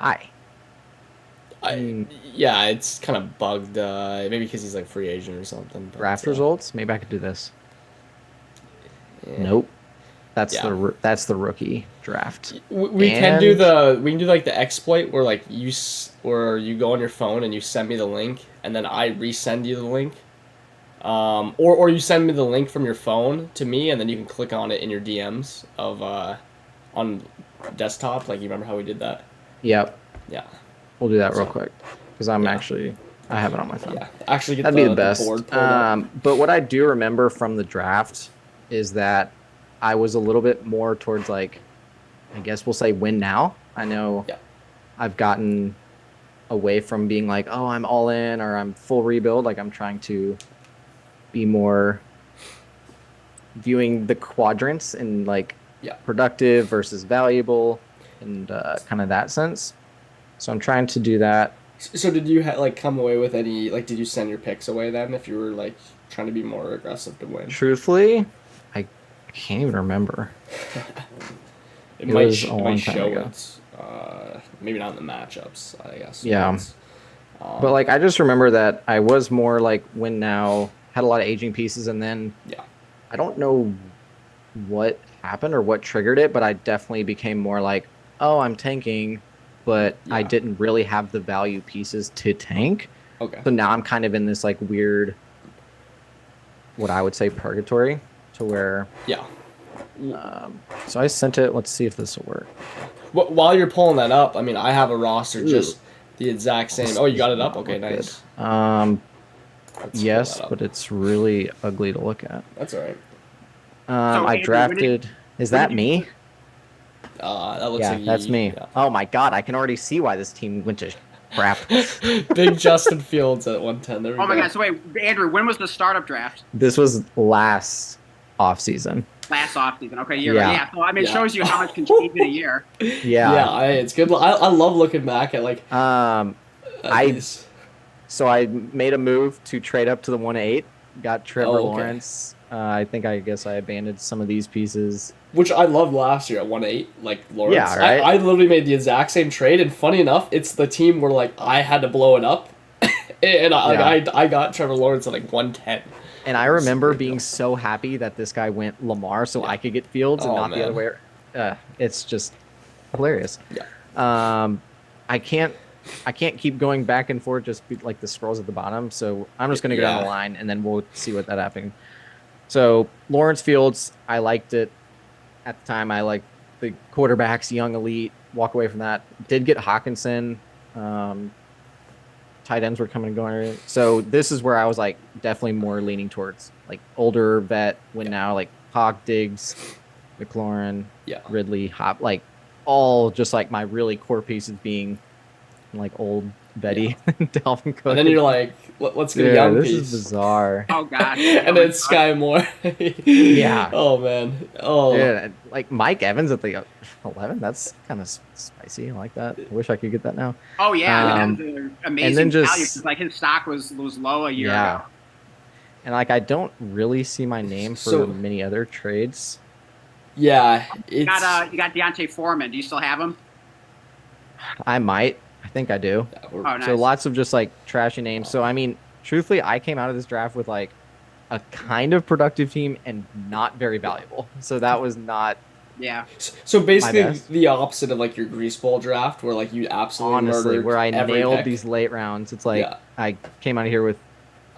Hi. I yeah, it's kind of bugged. Maybe because he's like free agent or something. Draft But results. Maybe I could do this. yeah, Nope. That's yeah. that's the rookie draft. We can do And like the exploit where like where you go on your phone and you send me the link and then I resend you the link. Or you send me the link from your phone to me and then you can click on it in your DMs of on desktop. Like you remember how we did that? yep, Yeah. we'll do that real So quick because I'm yeah, actually I have it on my phone. yeah. Actually, get That'd be the the best. board pulled up. But what I do remember from the draft is that I was a little bit more towards like I guess we'll say win now. I know Yeah. I've gotten away from being like, oh, I'm all in or I'm full rebuild. Like I'm trying to be more viewing the quadrants in like Yeah. productive versus valuable and kind of that sense. So I'm trying to do that. So did you like come away with any like? Did you send your picks away then? If you were like trying to be more aggressive to win, Truthfully, I can't even remember. It was a it might long time show ago. it. Maybe not in the matchups, I guess. Yeah. But But um, like I just remember that I was more like win now, had a lot of aging pieces, and then yeah, I don't know what happened or what triggered it, but I definitely became more like, oh, I'm tanking, but I yeah. didn't really have the value pieces to tank. Okay. So now I'm kind of in this like weird, what I would say purgatory to where, Yeah. so I sent it. Let's see if this will work. While you're pulling that up, I mean, I have a roster Ooh, just the exact same. this Oh, you does got it up. not Okay, look good. nice. Let's pull Yes, that up. but it's really ugly to look at. That's all right. So I Andrew, drafted, is when that did you me? That looks like Yeah, that's you. me. Yeah. Oh my God, I can already see why this team went to crap. Big Justin Fields at 110. There we Oh my go. God! So wait, Andrew, when was the startup draft? This was last off season. Last offseason. Okay, year right? Yeah, Yeah. So I mean, it Yeah. shows you how much can change in a year. Yeah, yeah. it's good. I love looking back at like Um, at I these. so I made a move to trade up to the 1-8, got Trevor Oh, okay. Lawrence. I guess I abandoned some of these pieces. Which I loved last year at 1-8, like Yeah, Lawrence. right. I literally made the exact same trade, and funny enough, it's the team where like I had to blow it up, and Yeah. I got Trevor Lawrence at like 110. And I It was a remember great being deal. so happy that this guy went Lamar so Yeah. I could get Fields and Oh not the other man. way. It's just hilarious. Yeah. Um, I can't I can't keep going back and forth like the scrolls at the bottom. So I'm just gonna go down the Yeah. line and then we'll see what that happened. So Lawrence Fields, I liked it at the time. I liked the quarterbacks, young elite. Walk away from that. Did get Hawkinson. Um, Tight ends were coming and going. So this is where I was like definitely more leaning towards like older vet. When Yeah. now like Hawk, Diggs, McLaurin, Yeah. Ridley, Hop, like all just like my really core pieces being like old Yeah. Betty, Dalvin And Cook. then you're like, let's get a Yeah, young this is piece. bizarre. Oh gosh. And then Sky Moore. Yeah, Oh man. Oh. dude, like Mike Evans at the 11. That's kind of spicy. I like that. I wish I could get that now. Oh yeah, I mean, Um, that's an and then amazing value. just 'Cause, like his stock was low a year yeah, ago. and like I don't really see my name for So many other trades. yeah, it's You got Deontay Foreman. Do you still have him? I might. I think I do. yeah, Oh So nice. lots of just like trashy names. So I mean, truthfully, I came out of this draft with like a kind of productive team and not very valuable. So that was not Yeah. so my basically best. the opposite of like your greaseball draft where like you absolutely Honestly, murdered where I every nailed pick. these late rounds. It's like Yeah. I came out of here with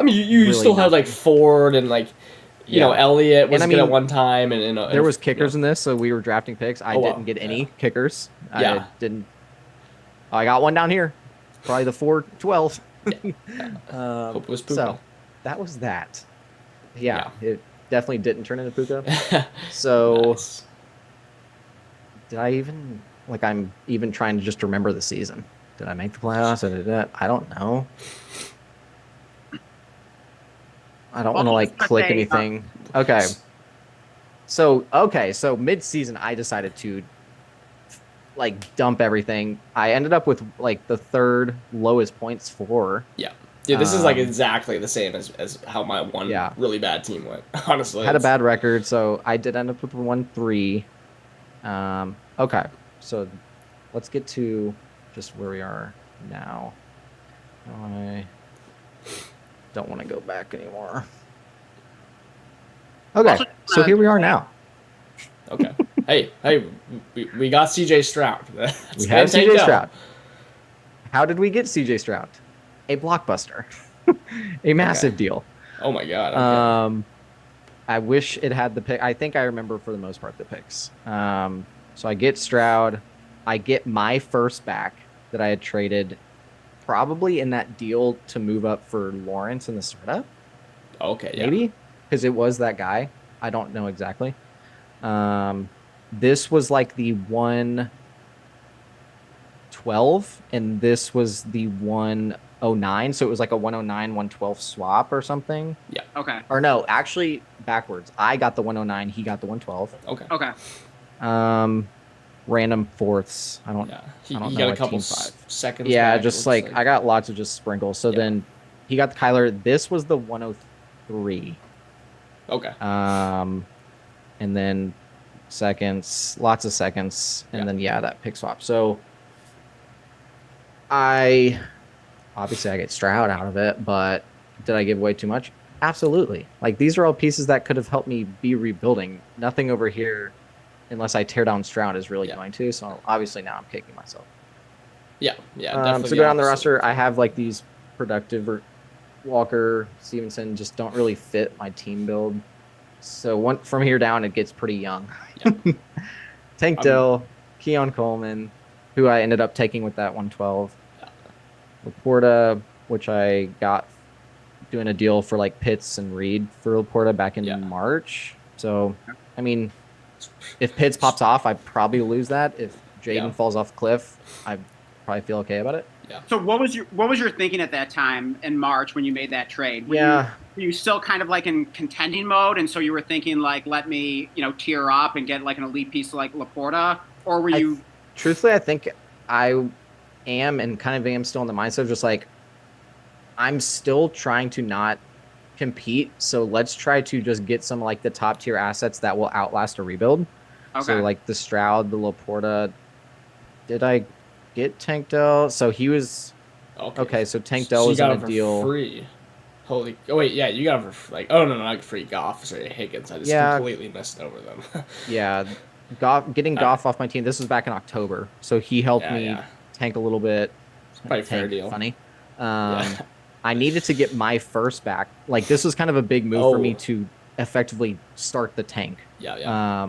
I mean, you really still had like nothing. Ford and like, Yeah. Elliott And was I good at mean, one time, there was you know, kickers in this, so we were drafting picks. I oh wow, didn't get yeah, any kickers. yeah, I didn't. I got one down here, probably the 412. yeah, yeah. Hope it was Puka. So that was that. Yeah, Yeah, it definitely didn't turn into Puka. So nice. did I even like? I'm even trying to just remember the season. Did I make the playoffs? I don't know. I don't Well, want to let's like just click say, anything. Okay. So mid season I decided to like dump everything. I ended up with like the third lowest points for. Yeah, dude, this is like Um, exactly the same as how my one yeah, really bad team went. Honestly, had a it's bad record, so I did end up with 1-3. Okay, so let's get to just where we are now. I don't want to go back anymore. Okay, Also, so here we are now. Okay. hey, we got CJ Stroud. We have CJ Stroud. How did we get CJ Stroud? A blockbuster. A massive deal. Oh my god. Okay. I wish it had the pick. I think I remember for the most part the picks. So I get Stroud. I get my first back that I had traded probably in that deal to move up for Lawrence in the startup. Okay, yeah. Maybe because it was that guy. I don't know exactly. This was like the 112 and this was the 109, so it was like a 109 112 swap or something. Yeah. Okay. Or no, actually backwards. I got the 109, he got the 112. Okay. Random fourths. I don't Yeah. I don't He know got a what couple team five. seconds. Yeah, back, just it looks like I got lots of just sprinkles. So Yeah. then he got the Kyler. This was the 103. Okay. And then seconds, lots of seconds, and Yeah. then that pick swap. So I get Stroud out of it, but did I give away too much? Absolutely. Like these are all pieces that could have helped me be rebuilding. Nothing over here, unless I tear down Stroud, is really going to. So obviously now I'm kicking myself. Yeah. Definitely. So go down the roster. I have like these productive Walker, Stevenson just don't really fit my team build. So from here down, it gets pretty young. Yeah. Tank Dell, Keon Coleman, who I ended up taking with that 112. Laporta, which I got doing a deal for like Pitts and Reed for Laporta back in March. So, I mean, if Pitts pops off, I probably lose that. If Jaden falls off the cliff, I probably feel okay about it. Yeah. So what was your thinking at that time in March when you made that trade? Were you still kind of like in contending mode, and so you were thinking like, let me tier up and get like an elite piece like Laporta, or were you? Truthfully, I think I am and kind of am still in the mindset of just like I'm still trying to not compete, so let's try to just get some like the top tier assets that will outlast a rebuild. Okay. So like the Stroud, the Laporta. Did I get Tank Dell? So he was okay. So Tank Dell was in a deal. Free. Holy! Oh wait, yeah, you got him for like. Oh no, not free. Goff, sorry, Higgins. I just completely messed over them. Yeah, getting Goff off my team. This was back in October, so he helped me tank a little bit. Probably fair deal. Funny. I needed to get my first back. Like this was kind of a big move for me to effectively start the tank. Yeah.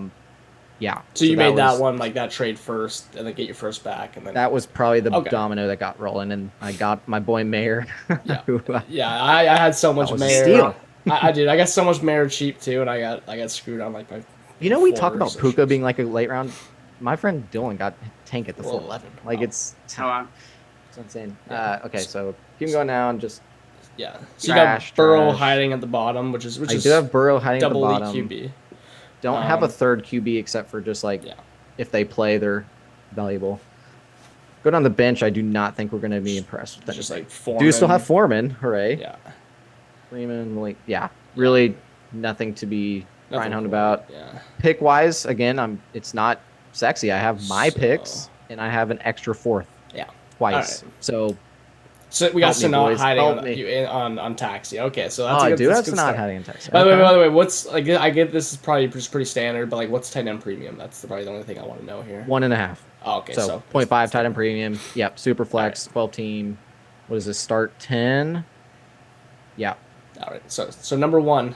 So you made that one like that trade first, and then get your first back, and then that was probably the domino that got rolling, and I got my boy Mayer. I had so much Mayer. Steal. I did. I got so much Mayer cheap too, and I got screwed on like my. We talk about Puka being like a late round. My friend Dylan got tank at the full 11. Like it's insane. Okay, so keep going now and just so you got Burrow hiding at the bottom, which is I do have Burrow hiding at the bottom. Double QB. Don't have a third QB except for just like if they play, they're valuable. Go down the bench. I do not think we're going to be impressed with that. Just like Foreman. Do still have Foreman? Hooray! Yeah. Freeman, really nothing to be crying home about. Yeah. Pick wise, again, it's not sexy. I have my picks and I have an extra fourth. Yeah. Twice. Right. So we got Sanat hiding on Taxi. Okay, so that's I do have Sanat hiding in Taxi. By the way, what's like? I get this is probably pretty standard, but like, what's tight end premium? That's probably the only thing I want to know here. 1.5. Oh, okay, so 0.5 tight end premium. Yep, super flex, 12 team. What is this? Start 10. Yeah. All right. So number one,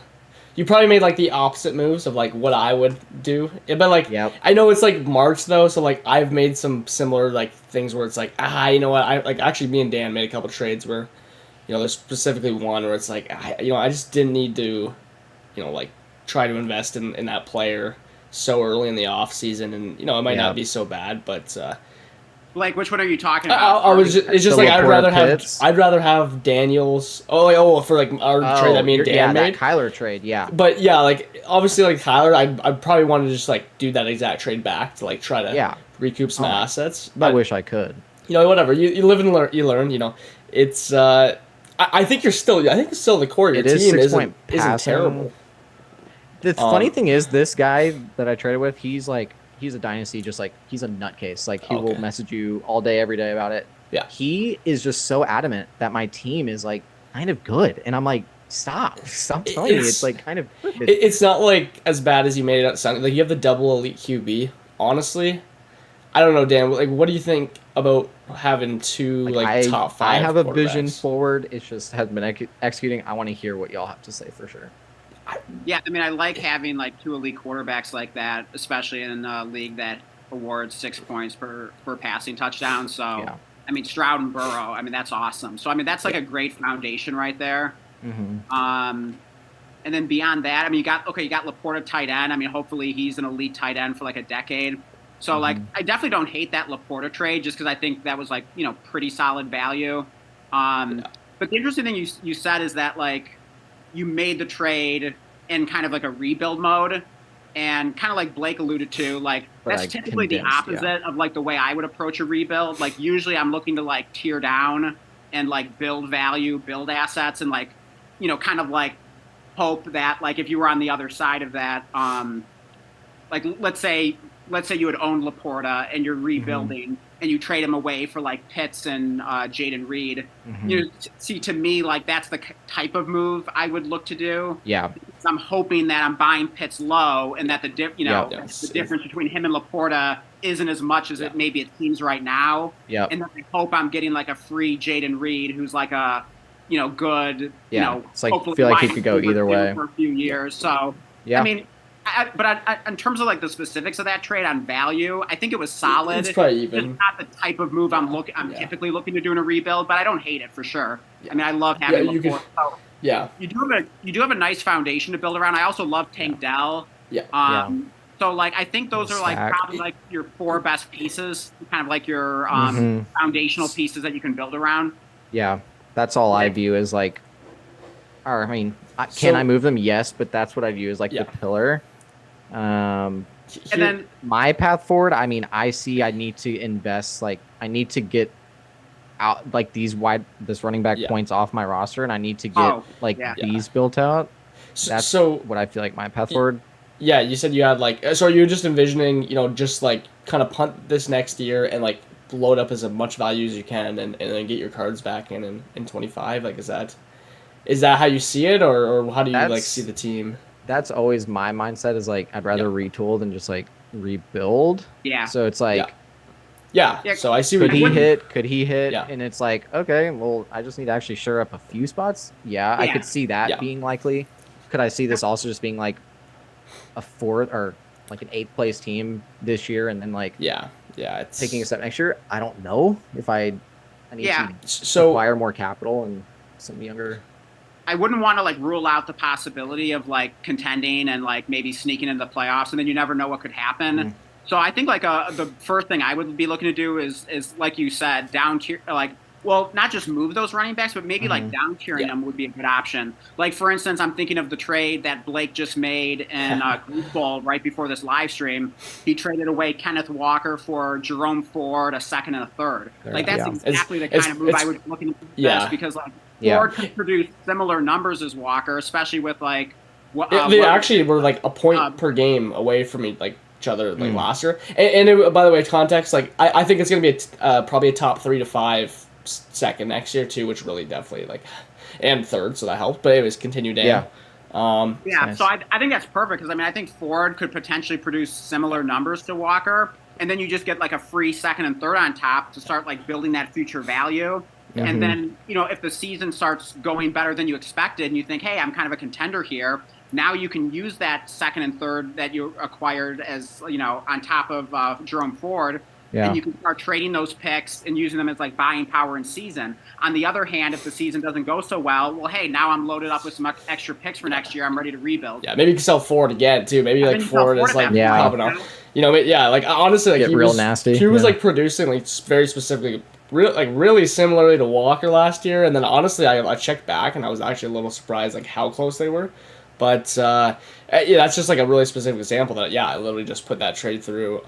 you probably made like the opposite moves of like what I would do. But like, I know it's like March though, so like I've made some similar like things where it's like, you know what? I like actually me and Dan made a couple trades where, there's specifically one where it's like, I just didn't need to, like try to invest in that player so early in the off season, and it might not be so bad, but. Like, which one are you talking about? It's just like I'd rather have Daniels. For like our trade that me and Dan made. That Kyler trade, But like obviously like Kyler, I'd probably want to just like do that exact trade back to like try to recoup some assets. But I wish I could. Whatever. You live and learn. It's I think still the core of your team isn't terrible. The funny thing is, this guy that I traded with, he's like he's a dynasty, just like he's a nutcase. Like he Okay. will message you all day, every day about it. Yeah. He is just so adamant that my team is like kind of good, and I'm like, stop telling me it's like kind of good. It's not like as bad as you made it sound. Like you have the double elite QB. Honestly, I don't know, Dan. Like, what do you think about having two top 5? I have a vision quarterbacks? forward. It's just has been executing. I want to hear what y'all have to say for sure. Yeah, I mean, I like having like 2 elite quarterbacks like that, especially in a league that awards 6 points per passing touchdown. So, Yeah. I mean, Stroud and Burrow, I mean, that's awesome. So, I mean, that's like a great foundation right there. Mm-hmm. And then beyond that, I mean, you got Laporta tight end. I mean, hopefully he's an elite tight end for like a decade. So, like, I definitely don't hate that Laporta trade just because I think that was like, pretty solid value. But the interesting thing you said is that like you made the trade in kind of like a rebuild mode, and kind of like Blake alluded to, like that's typically the opposite of like the way I would approach a rebuild. Like usually I'm looking to like tear down and like build value, build assets, and like kind of like hope that like if you were on the other side of that, like let's say you had owned Laporta and you're rebuilding and you trade him away for like Pitts and Jaden Reed. See, to me, like that's the type of move I would look to do. Yeah. Because I'm hoping that I'm buying Pitts low and that the difference between him and Laporta isn't as much as it maybe it seems right now. Yeah. And then I hope I'm getting like a free Jaden Reed who's like a good, it's like I feel like he could go either way for a few years. So yeah. I mean, but in terms of like the specifics of that trade on value, I think it was solid. It's probably even. It's not the type of move I'm typically looking to do in a rebuild, but I don't hate it for sure. I mean, I love having Laporta. You do have a nice foundation to build around. I also love Tank Dell. So like I think those are like probably like your 4 best pieces, kind of like your foundational pieces that you can build around. Yeah, that's all I view as like. Or I mean, can I move them? Yes, but that's what I view as like the pillar. And then my path forward, I mean, I need to invest, like I need to get out like this running back points off my roster, and I need to get these built out. That's what I feel like my path forward. Yeah, you said you had like, so you're just envisioning, just like kind of punt this next year and like load up as much value as you can, and then get your cards back in 25. Like, is that how you see it, or how do you like see the team? That's always my mindset, is like I'd rather retool than just like rebuild. Yeah. So it's like so I see could he hit and it's like, okay, well I just need to actually shore up a few spots. I could see that being likely. Could I see this also just being like a 4th or like an 8th place team this year, and then like it's taking a step next year? I don't know if I need to acquire more capital and some younger. I wouldn't want to like rule out the possibility of like contending and like maybe sneaking into the playoffs, and then you never know what could happen. So I think like the first thing I would be looking to do is like you said, down tier, like, well, not just move those running backs, but maybe like down tiering them would be a good option. Like for instance, I'm thinking of the trade that Blake just made in Group Bowl right before this live stream. He traded away Kenneth Walker for Jerome Ford, a 2nd and a 3rd. Like that's exactly the kind of move I would be looking at because like Ford could produce similar numbers as Walker, especially with like they actually were like a point per game away from each other like last year. And by the way, context, like I think it's gonna be probably a top 3 to 5 second next year too, which really definitely like, and 3rd, so that helped. But it was continued down. So I think that's perfect, because I mean I think Ford could potentially produce similar numbers to Walker, and then you just get like a free 2nd and 3rd on top to start like building that future value. And then, if the season starts going better than you expected and you think, hey, I'm kind of a contender here, now you can use that 2nd and 3rd that you acquired as, on top of Jerome Ford. And you can start trading those picks and using them as like buying power in season. On the other hand, if the season doesn't go so well, hey, now I'm loaded up with some extra picks for next year. I'm ready to rebuild. Yeah, maybe you can sell Ford again too. Maybe like Ford is like popping up. Like honestly, like get real nasty. He was like producing like very specifically, really similarly to Walker last year. And then honestly, I checked back and I was actually a little surprised like how close they were. But that's just like a really specific example that I literally just put that trade through.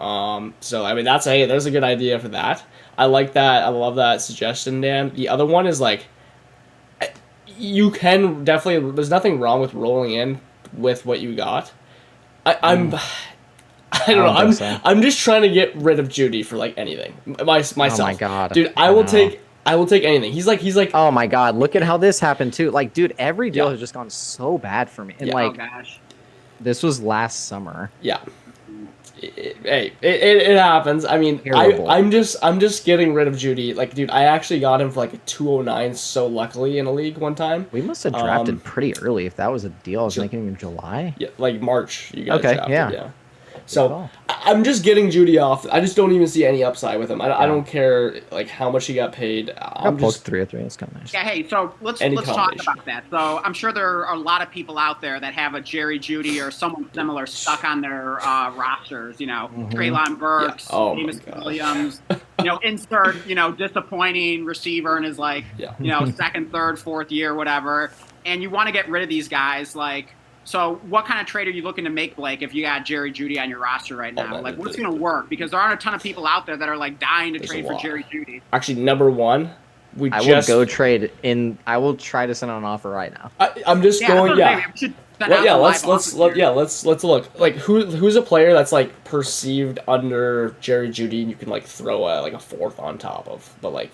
So I mean there's a good idea for that. I like that. I love that suggestion, Dan. The other one is like, you can definitely, there's nothing wrong with rolling in with what you got. I don't know. think so. I'm just trying to get rid of Judy for like anything. Myself. Oh my god, dude, I will take anything. He's like. Oh my god, look at how this happened too. Like, dude, every deal Yeah. has just gone so bad for me. And Yeah. like, Oh gosh. this was last summer. Yeah. It happens. I mean, Terrible. I'm just getting rid of Judy. Like, dude, I actually got him for like a 209 so luckily in a league one time. We must have drafted pretty early if that was a deal. I was thinking in July. Yeah, like March. You guys Okay, drafted, yeah. So call. I'm just getting Judy off. I just don't even see any upside with him. I don't care like how much he got paid. I'm Got just 303. That's kind of nice. Yeah, hey, so let's Any talk combination. about that. So I'm sure there are a lot of people out there that have a Jerry Judy or someone similar stuck on their rosters. You know, Treylon Burks, Yeah. Oh my James gosh. Williams. You know, insert disappointing receiver in his like Yeah. second, third, fourth year, whatever. And you want to get rid of these guys. Like, so what kind of trade are you looking to make, Blake, if you got Jerry Judy on your roster right now? man, Like, what's going to work? Because there aren't a ton of people out there that are like dying to There's trade a for lot. Jerry Judy. Actually, number one, I will go trade in. I will try to send out an offer right now. I'm just Yeah, going. that's what I'm Yeah. saying. We should send Well, out yeah, the let's live let's offers let, here. yeah let's look like who's a player that's like perceived under Jerry Judy and you can like throw a fourth on top of, but like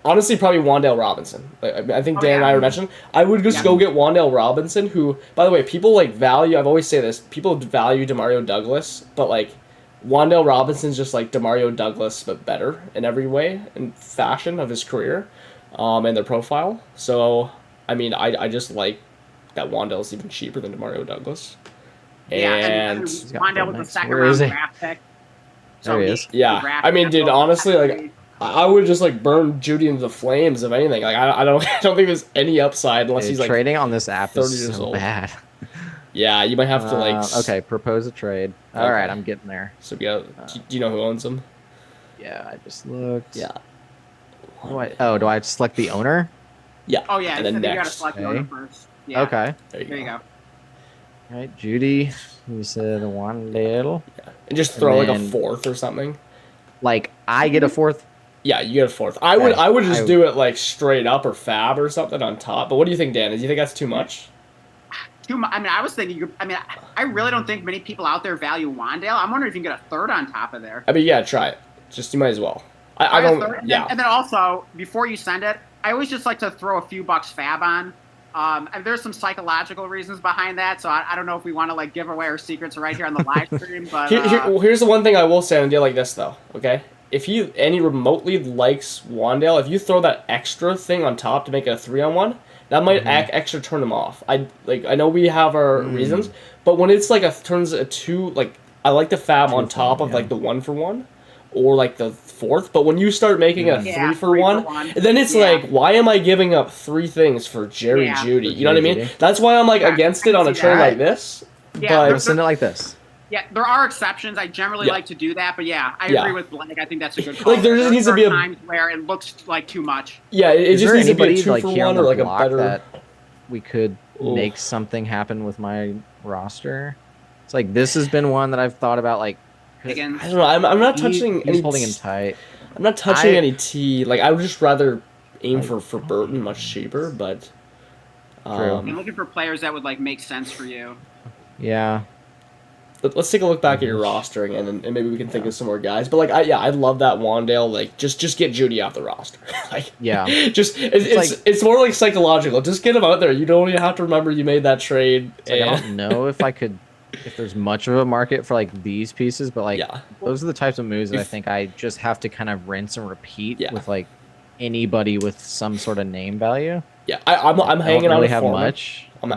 honestly probably Wan'Dale Robinson. Like, I think Oh, Dan and I yeah. were mentioning. I would just Yeah. go get Wan'Dale Robinson, who by the way people like value. I've always say this. People value Demario Douglas, but like Wan'Dale Robinson's just like Demario Douglas but better in every way and fashion of his career, and their profile. So I mean I just like that Wan'Dale's even cheaper than Demario Douglas. Yeah, And He's got Wan'Dale Bo was a Nix. second Where is round he? draft pick. There he is. yeah, draft I mean, pick dude, over honestly, like second. I would just like burn Judy into the flames if anything. Like I don't I don't think there's any upside unless Dude, he's like trading on this app 30 is years so old. bad. yeah, you might have to like Okay, propose a trade. All Okay. right, I'm getting there. So we got, do you know who owns them? Yeah, I just looked. Yeah. Do I select the owner? Yeah. Oh yeah, And I then think you got to next. select the Okay. owner first. Yeah. Okay. There There you go. All right, Judy. You said Wan'Dale. And just throw like a then- fourth or something. Like I get a fourth. Yeah, you get a fourth. I would just I- do it like straight up or fab or something on top. But what do you think, Dan? Do you think that's too much? Too much. I mean, I was thinking. I really don't think many people out there value Wan'Dale. I'm wondering if you can get a third on top of there. I mean, yeah, try it. Just you might as well. I Try a don't. third, Yeah. And then also, before you send it, I always just like to throw a few bucks fab on. And there's some psychological reasons behind that, so I don't know if we want to like give away our secrets right here on the live stream. But Here's the one thing I will say on a deal like this, though. Okay, if he any remotely likes Wan'Dale, if you throw that extra thing on top to make it a 3-on-1, that might extra turn him off. I know we have our reasons, but when it's like turns a 2, like I like the fab on top of like the 1-for-1 or like the fourth. But when you start making a 3-for-1, then it's like, why am I giving up 3 things for Jerry Judy? You know what I mean? Judy. That's why I'm like Yeah, against I it on can a see trade that. like this. Yeah, We'll send it like this. Yeah, there are exceptions. I generally Yeah. like to do that, but yeah, I Yeah. agree with Blake. I think that's a good call. Like, there just needs to be are a- times where it looks like too much. Yeah, it Is just there needs to be a anybody like here 2-for-1 on or the like a block better. that we could Ooh. make something happen with my roster? It's like this has been one that I've thought about. Like Higgins. I don't know. I'm not touching he's any. holding him tight. I'm not touching I- any T. Like I would just rather aim for Burton, much cheaper. But I'm looking for players that would like make sense for you. Yeah. let's take a look back at your roster again, and maybe we can think of some more guys. But like I love that Wan'Dale. Like just get Judy off the roster. Like Yeah. just it's like- it's more like psychological. Just get him out there. You don't even have to remember you made that trade. It's like, I and- don't know if I could, if there's much of a market for like these pieces, but like Yeah. those are the types of moves that I If- think I just have to kind of rinse and repeat Yeah. with like anybody with some sort of name value. Yeah, I'm I don't hanging on really a have Foreman. much. I'm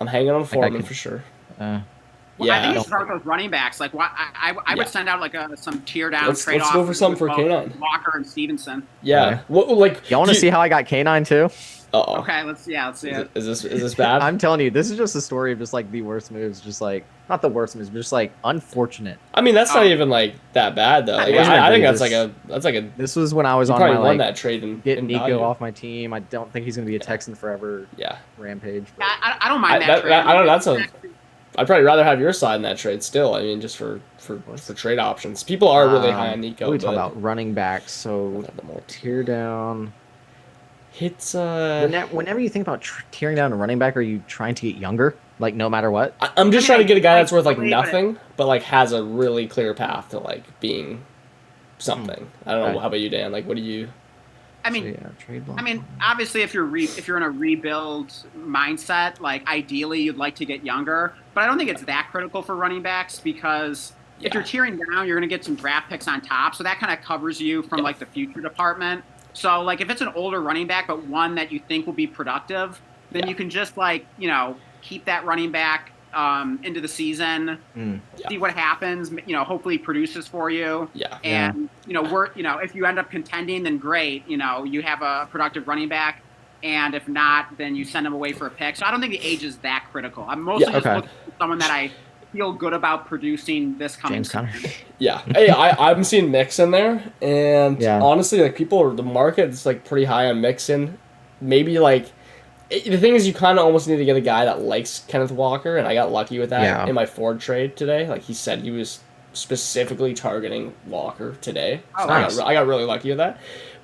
hanging on a I Foreman could- for sure. Well, I think you Yeah, should start with those running backs. Like, I Yeah. would send out like some tear down Let's trade off. go for something for K9. Walker and Stevenson. yeah. Okay. What like? Y'all want to see how I got K9 too? Uh-oh. Okay, let's see it. Is this bad? I'm telling you, this is just a story of just like the worst moves, just like not the worst moves, but just like unfortunate. I mean, that's not even like that bad though. Like, wasn't I think egregious. that's like a. This was when I was You on probably my won like that trade and get Nico off my team. I don't think he's gonna be a Texan forever Yeah, rampage. but- I don't mind that trade. I don't know. That's I'd probably rather have your side in that trade still. I mean, just for trade options. People are really high on Nico. What are we talking but- about? Running backs. So tear down. Hits Whenever you think about tearing down a running back, are you trying to get younger? like no matter what. I'm just trying to get a guy that's worth like believe it. nothing, but like has a really clear path to like being something. I don't know. Right. How about you, Dan? Like, what do you? I mean, So, yeah, trade block. I mean, obviously, if you're in a rebuild mindset, like ideally you'd like to get younger, but I don't think it's that critical for running backs because if you're tearing down, you're going to get some draft picks on top, so that kind of covers you from like the future department. So like if it's an older running back, but one that you think will be productive, then you can just like keep that running back into the season, see what happens. Hopefully produces for you. And if you end up contending, then great. You have a productive running back, and if not, then you send them away for a pick. So I don't think the age is that critical. I'm mostly just looking for someone that I feel good about producing this coming season. Yeah. Hey, I'm seeing Mixon there, and honestly, like the market's like pretty high on Mixon. Maybe like. The thing is, you kind of almost need to get a guy that likes Kenneth Walker, and I got lucky with that in my Ford trade today. Like, he said he was specifically targeting Walker today. So nice. I got really lucky with that.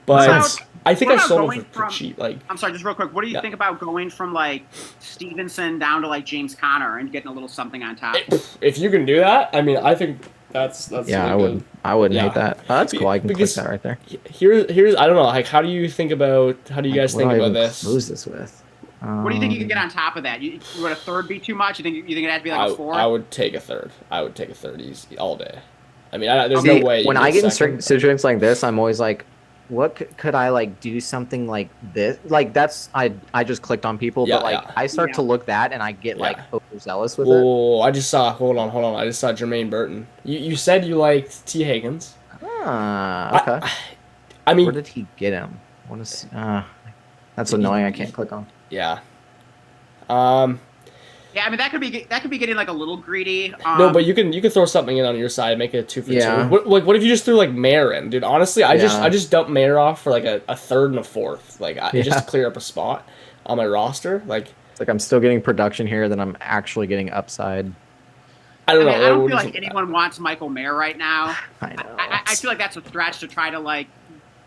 But I think I sold him for cheap. Like, I'm sorry, just real quick. What do you think about going from, like, Stevenson down to, like, James Conner and getting a little something on top? If you can do that, I mean, I think that's yeah, really I wouldn't hate that. Oh, that's cool. I can click that right there. Here's I don't know. Like, how do you guys think about this? Close this with. What do you think you can get on top of that? Would a third be too much? You think it had to be like a 4? I would take a third. I would take a third easy all day. I mean, there's no way. When I get in certain situations like this, I'm always like, what could I like do something like this? Like that's I just clicked on people, but like I start to look that and I get like overzealous with it. Oh, I just saw. Hold on. I just saw Jermaine Burton. You said you liked T. Higgins. Okay. I mean, where did he get him? That's annoying. I can't click on. Yeah. Yeah, I mean that could be getting like a little greedy. No, but you can throw something in on your side, make it a 2 for 2. Yeah. What if you just threw like Mayer in, dude? Honestly, I just dumped Mayer off for like a third and a fourth, like just to clear up a spot on my roster. Like it's like I'm still getting production here, then I'm actually getting upside. I don't know. I don't feel like anyone wants Michael Mayer right now. I know. I feel like that's a stretch to try to like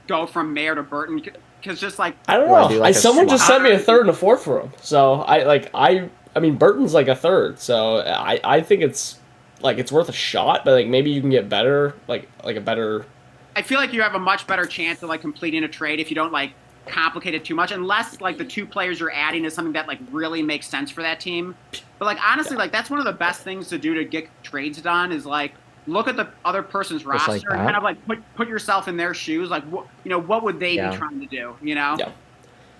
go from Mayer to Burton because just like I don't know. Someone just sent me a third and a fourth for him, so I mean, Burton's like a third, so I think it's worth a shot, but like maybe you can get better, like a better. I feel like you have a much better chance of like completing a trade if you don't like complicate it too much, unless like the 2 players you're adding is something that like really makes sense for that team. But like honestly, like that's one of the best things to do to get trades done is like look at the other person's roster and kind of like put yourself in their shoes, like what would they be trying to do,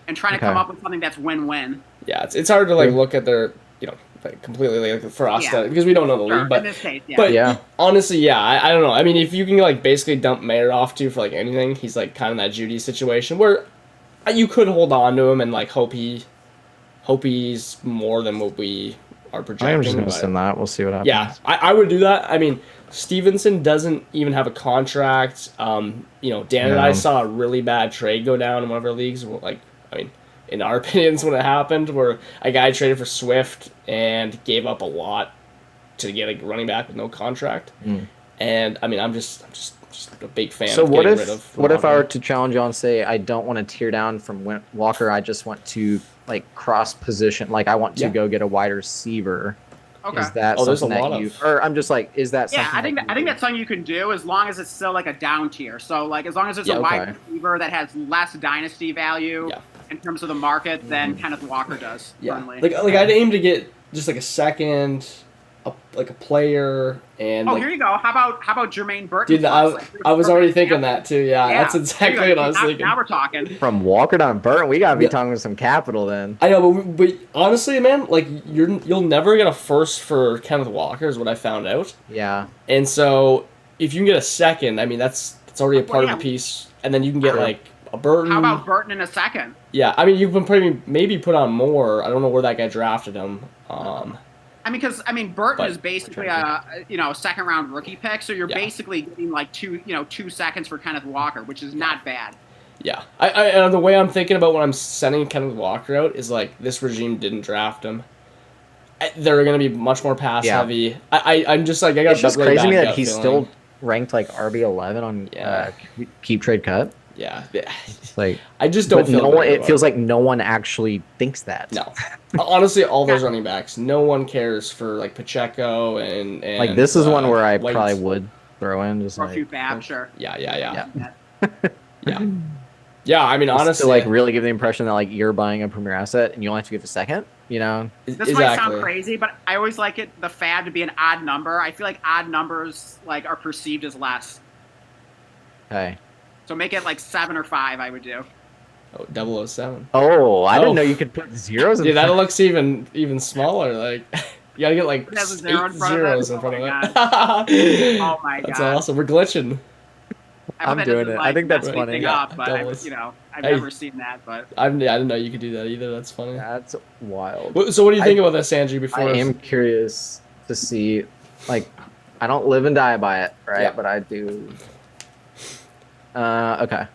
and trying to come up with something that's win-win. Yeah, it's hard to like look at their like completely like for us because we don't know the league, but in this case, honestly, I don't know. I mean, if you can like basically dump Mayer off to for like anything, he's like kind of that Judy situation where you could hold on to him and like hope he's more than what we are projecting. I'm just gonna send that. We'll see what happens. Yeah, I would do that. I mean, Stevenson doesn't even have a contract. Dan and I saw a really bad trade go down in one of our leagues. Like, I mean, in our opinions, when it happened, where a guy traded for Swift and gave up a lot to get a running back with no contract. And I mean, I'm just a big fan. So of what getting rid of what if I were to challenge you and say I don't want to tear down from Walker? I just want to like cross position. Like I want to go get a wide receiver. Okay. Is that something that you? Or I'm just like, is that? Yeah, I think that's something you can do as long as it's still like a down tier. So like as long as it's a wide receiver that has less dynasty value in terms of the market than Kenneth Walker does. Yeah. Currently. Like I'd aim to get just like a second. A player and here you go. How about Jermaine Burton? Dude, I was already thinking that too. Yeah, that's exactly what I was thinking. Now we're talking. From Walker down Burton, we gotta be talking with some capital then. I know, but honestly, man, like you'll never get a first for Kenneth Walker, is what I found out. Yeah. And so if you can get a second, I mean that's already a part of the piece, and then you can get like a Burton. How about Burton in a second? Yeah, I mean you can maybe put on more. I don't know where that guy drafted him. Because Burton is basically a second round rookie pick, so you're basically getting like 2 seconds for Kenneth Walker, which is not bad. Yeah, I the way I'm thinking about when I'm sending Kenneth Walker out is like this regime didn't draft him. They're gonna be much more pass heavy. I'm just like I got. It's just crazy to me that he's still ranked like RB11 on Keep Trade Cut. Yeah. Like, I just don't feel no one, great it about feels like no one actually thinks that. No. Honestly, all those running backs, no one cares for like Pacheco and Like, this is one where I White. probably would throw in just Or a like few Fab, sure. Yeah. Yeah. Yeah, I mean, just honestly, to like really give the impression that like you're buying a premier asset and you only have to give a second, you know? This might sound crazy, but I always like the Fab to be an odd number. I feel like odd numbers like are perceived as less. Okay. So make it like 7 or 5. I would do. Oh, 007. Oh, I didn't know you could put zeros in Yeah, that looks even smaller. Like, you gotta get like 8 zeros in front of it. Oh my god. That's awesome. We're glitching. I'm doing it. I think that's funny. Up, but I've never seen that. But I didn't know you could do that either. That's funny. That's wild. So what do you think about this, Andrew? Before I am curious to see, like, I don't live and die by it, right? Yeah. But I do. Okay.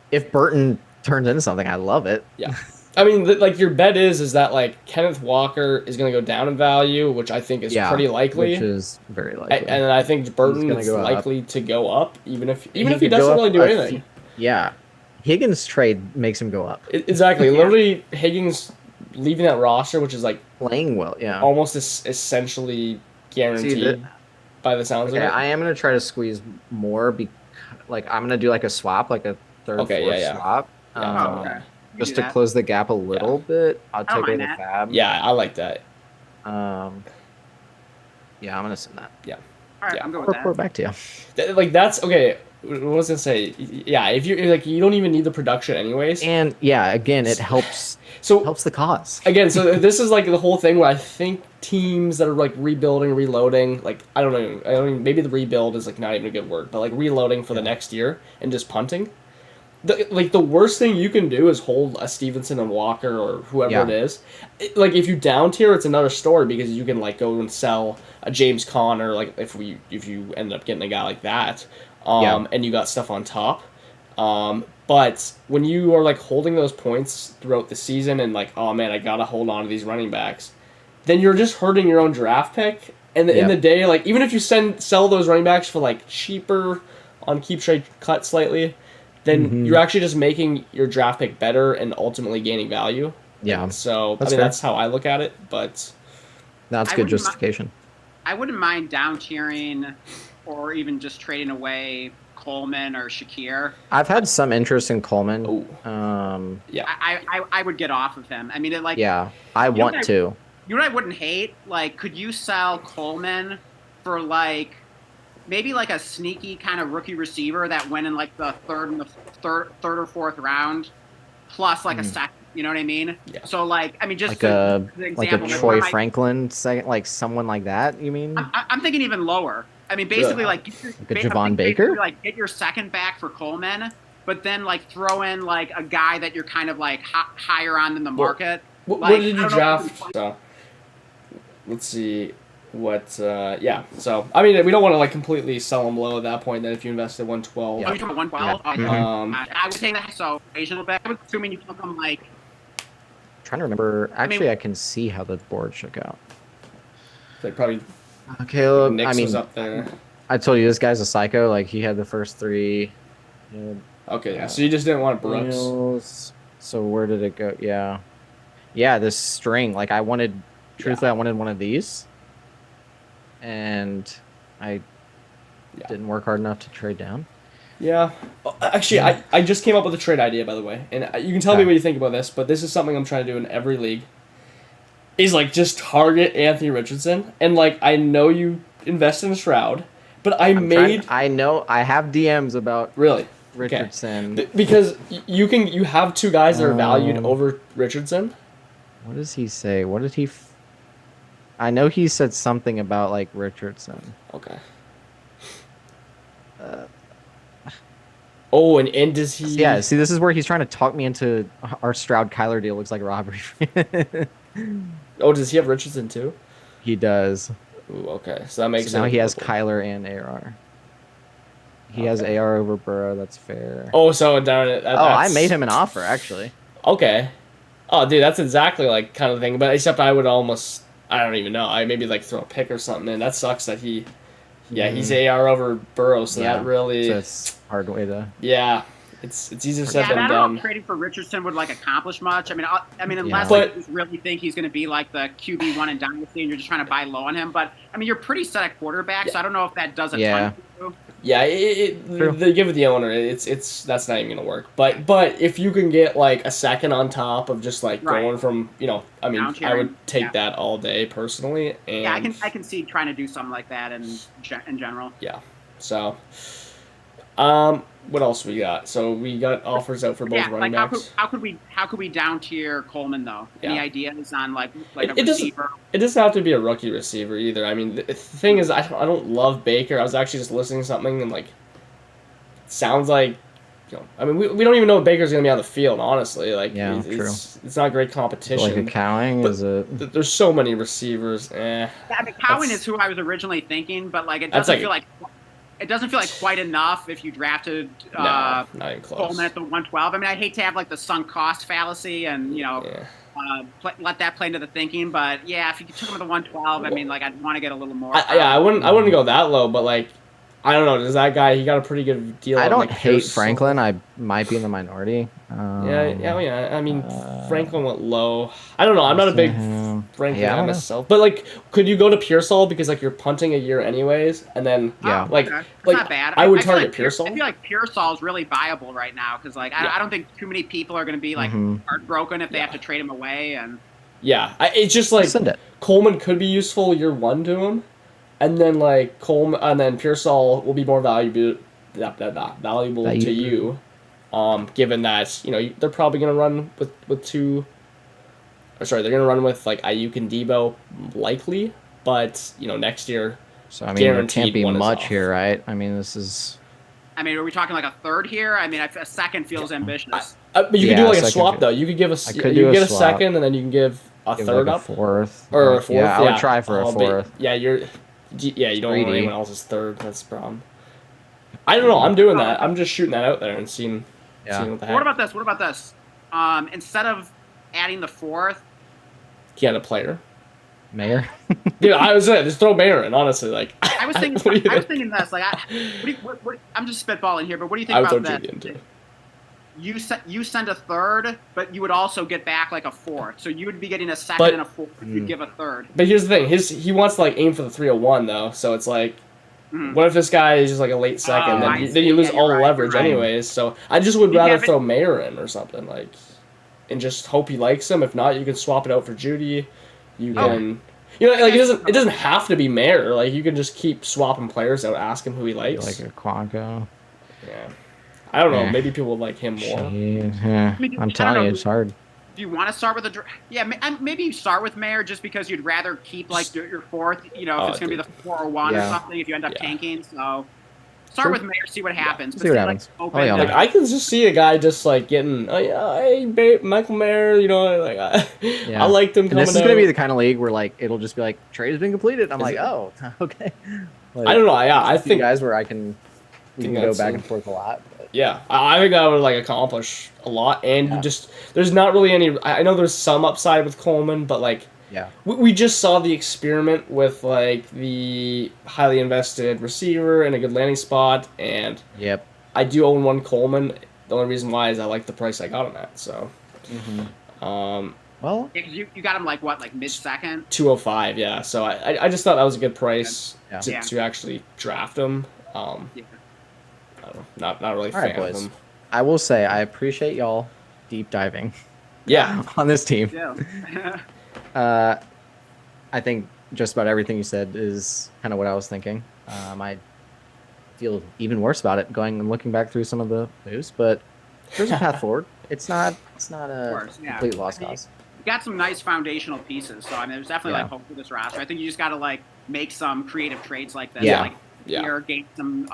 If Burton turns into something, I love it. Yeah. I mean, like, your bet is that, like, Kenneth Walker is going to go down in value, which I think is pretty likely. Which is very likely. And I think Burton is likely to go up, even if he doesn't really do anything. Yeah. Higgins' trade makes him go up. Exactly. Literally, Higgins leaving that roster, which is, like... Playing well, yeah. Almost essentially guaranteed by the sounds of it. I am going to try to squeeze more, like, I'm going to do, like, a swap, like a third, fourth swap. Yeah. Just to close the gap a little bit, I'll take away the Fab. Yeah, I like that. Yeah, I'm gonna send that. Yeah. All right, I'm going with that. Report back to you. Like, that's okay. What was I gonna say? Yeah, if you're like, you don't even need the production anyways. And yeah, again, it helps. Helps the cause. Again, so this is like the whole thing where I think teams that are like rebuilding, reloading, like I don't know, maybe the rebuild is like not even a good word, but like reloading for the next year and just punting. The worst thing you can do is hold a Stevenson and Walker or whoever it is. Like, if you down tier, it's another story because you can like go and sell a James Conner, like if you end up getting a guy like that, and you got stuff on top. But when you are like holding those points throughout the season and like, oh man, I gotta hold on to these running backs, then you're just hurting your own draft pick. And in the day, like even if you sell those running backs for like cheaper on keep trade cut slightly, then you're actually just making your draft pick better and ultimately gaining value. Yeah. So that's how I look at it. But that's good justification. I wouldn't mind down tiering or even just trading away Coleman or Shakir. I've had some interest in Coleman. Yeah. I would get off of him. I mean, I want to. You know what I wouldn't hate? Like, could you sell Coleman for like maybe like a sneaky kind of rookie receiver that went in like the third or fourth round, plus like a second. You know what I mean? Yeah. So like, I mean, just like a Troy Franklin second, like someone like that. You mean? I'm thinking even lower. I mean, basically like a Javon Baker. Like get your second back for Coleman, but then like throw in like a guy that you're kind of like higher on in the market. What did you draft? So, let's see. So I mean, we don't want to like completely sell them low at that point. Then if you invested 112, Oh, you talking about 112? I would say that. So Asian bet. I was assuming you took them like. Trying to remember. Actually, I can see how the board shook out. They probably. Caleb. Nix was up there. I told you this guy's a psycho. Like he had the first three. Okay, so you just didn't want Brooks. So where did it go? Yeah. This string. Like I wanted. Truthfully, I wanted one of these. And I didn't work hard enough to trade down. Yeah. Actually, I just came up with a trade idea, by the way. And you can tell me what you think about this, but this is something I'm trying to do in every league. Is, like, just target Anthony Richardson. And, like, I know you invest in Stroud, but I know, I have DMs about Richardson. Okay. Because you have two guys that are valued over Richardson. What does he say? What did he... I know he said something about, like, Richardson. Okay. And does he... Yeah, see, this is where he's trying to talk me into our Stroud-Kyler deal. Looks like a robbery. Does he have Richardson, too? He does. Ooh, okay. So that makes sense. Now he has Kyler and AR. He has AR over Burrow. That's fair. Oh, so down at... I made him an offer, actually. Okay. Oh, dude, that's exactly, like, kind of thing. But except I would almost... I don't even know. I maybe like throw a pick or something, and that sucks that he Yeah, he's AR over Burrow, so Yeah. that really. So it's a hard way to. Yeah, it's easier said Yeah, than I don't know done. if trading for Richardson would like accomplish much. I mean, unless Yeah. like, you just really think he's going to be like the QB1 in Dynasty, and you're just trying to buy low on him. But I mean, you're pretty set at quarterback, so I don't know if that does a ton for you. Yeah, they give it the owner. It's that's not even gonna work. But if you can get like a second on top of just like going from I mean I would take that all day personally. And yeah, I can see trying to do something like that in general. Yeah. So, what else we got? So we got offers out for both running backs. How could we down tier Coleman though? Any ideas on like a receiver? It doesn't have to be a rookie receiver either. I mean, the thing is, I don't love Baker. I was actually just listening to something and like, it sounds like, I mean, we don't even know if Baker's gonna be on the field. Honestly, like, it's not great competition. Like a Cowing is it? There's so many receivers. Yeah, I mean, Cowing is who I was originally thinking, but like it doesn't feel like. It doesn't feel like quite enough if you drafted not even close. Coleman at the 112. I mean, I hate to have like the sunk cost fallacy and let that play into the thinking. But yeah, if you took him at the 112, I mean, like I'd want to get a little more. I wouldn't go that low, but like I don't know. Does that guy? He got a pretty good deal. I don't like hate Franklin. I might be in the minority. Yeah. I mean, Franklin went low. I don't know. I'm not a big Franklin guy myself. But like, could you go to Pearsall because like you're punting a year anyways, and then like not bad. I would target Pearsall. I feel like Pearsall is really viable right now because like I don't think too many people are going to be like heartbroken if they have to trade him away and. Yeah, it's just like Coleman could be useful year one to him. And then like Coleman, and then Pearsall will be more valuable to you, given that they're probably gonna run with two. Or sorry, they're gonna run with like Ayuk and Debo likely, but next year. So I mean, there can't be much here, right? I mean, this is. I mean, are we talking like a third here? I mean, a second feels ambitious. But you could do like a swap though. You could give a second, and then you can give a third like up, fourth, or a fourth. Yeah, I would try for a fourth. You don't want anyone else's third. That's the problem. I don't know. I'm doing that. I'm just shooting that out there and seeing what the heck. What about this? Instead of adding the fourth, he had a player. Mayor. Dude, I was saying, just throw Mayor in. Honestly, like I was thinking this. Like, I'm just spitballing here, but what do you think about that? You send a third, but you would also get back like a fourth. So you would be getting a second and a fourth if you give a third. But here's the thing: he wants to like aim for the 301 though. So it's like, what if this guy is just like a late second? Then you lose all the leverage anyways. So I just would rather throw Mayer in or something like, and just hope he likes him. If not, you can swap it out for Judy. You can. Like it doesn't have to be Mayer. Like you can just keep swapping players out, ask him who he likes. Like a Quanco. Yeah. I don't know. Maybe people would like him more. Yeah. I'm telling you, it's hard. Do you want to start with maybe you start with Mayer just because you'd rather keep like your fourth, if it's going to be the 401 or something if you end up tanking. So start with Mayer, see what happens. See what happens. Like I can just see a guy just like getting, hey, Michael Mayer, I liked him coming out. This is going to be the kind of league where like it'll just be like trade has been completed. I'm like, oh, okay. Like, I don't know. Yeah, I think guys where we can go back and forth a lot. Yeah, I think that would like accomplish a lot, and there's not really any. I know there's some upside with Coleman, but like, we just saw the experiment with like the highly invested receiver and a good landing spot, and I do own one Coleman. The only reason why is I like the price I got him at. So, well, you got him like what, like mid-second? 205, yeah. So I just thought that was a good price to actually draft him. I don't know, not really a fan of them. I will say I appreciate y'all deep diving. Yeah, on this team. Yeah. I think just about everything you said is kind of what I was thinking. I feel even worse about it going and looking back through some of the moves, but there's a path forward. It's not a complete lost cause. You got some nice foundational pieces, so I mean, there's definitely like hope for this roster. I think you just got to like make some creative trades like this. Gain some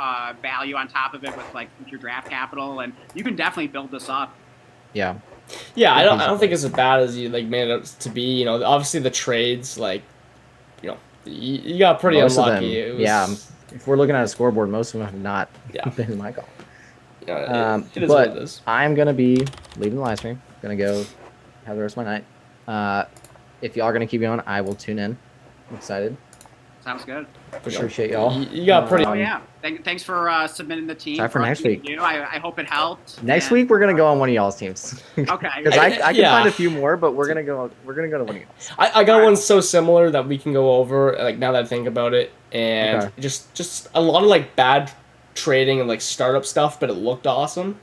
value on top of it with like your draft capital, and you can definitely build this up. Yeah, I don't think it's as bad as you like made it up to be. Obviously the trades, like, you got pretty unlucky. If we're looking at a scoreboard, most of them have not been my call. It is what it is. I'm gonna be leaving the live stream. Gonna go have the rest of my night. If y'all are gonna keep going, I will tune in. I'm excited. Sounds good. For sure. Appreciate y'all. You got pretty. Oh yeah. Thanks for submitting the team. Time for next week. I hope it helped. Next week we're gonna go on one of y'all's teams. Okay. Because I can find a few more, but we're gonna go to one of y'all's. I got one so similar that we can go over. Like now that I think about it, and just a lot of like bad trading and like startup stuff, but it looked awesome.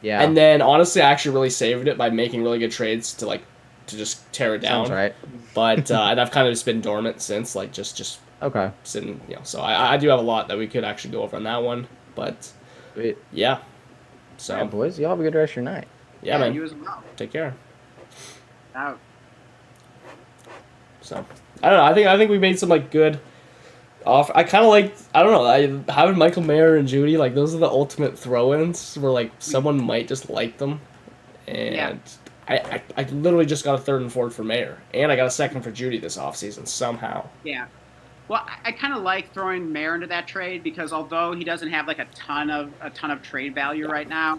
Yeah. And then honestly, I actually really saved it by making really good trades to just tear it down. Sounds right. But and I've kind of just been dormant since, like just okay. Sitting, So I do have a lot that we could actually go over on that one. But Sweet. Yeah. So yeah, boys, y'all have a good rest of your night. Yeah, man. You as well. Take care. Out. So I don't know. I think we made some like good. I kind of like, I don't know, having Michael Mayer and Judy, like, those are the ultimate throw-ins where, like, someone might just like them. And I literally just got a 3rd and 4th for Mayer. And I got a 2nd for Judy this offseason, somehow. Yeah. Well, I kind of like throwing Mayer into that trade because although he doesn't have, like, a ton of trade value right now,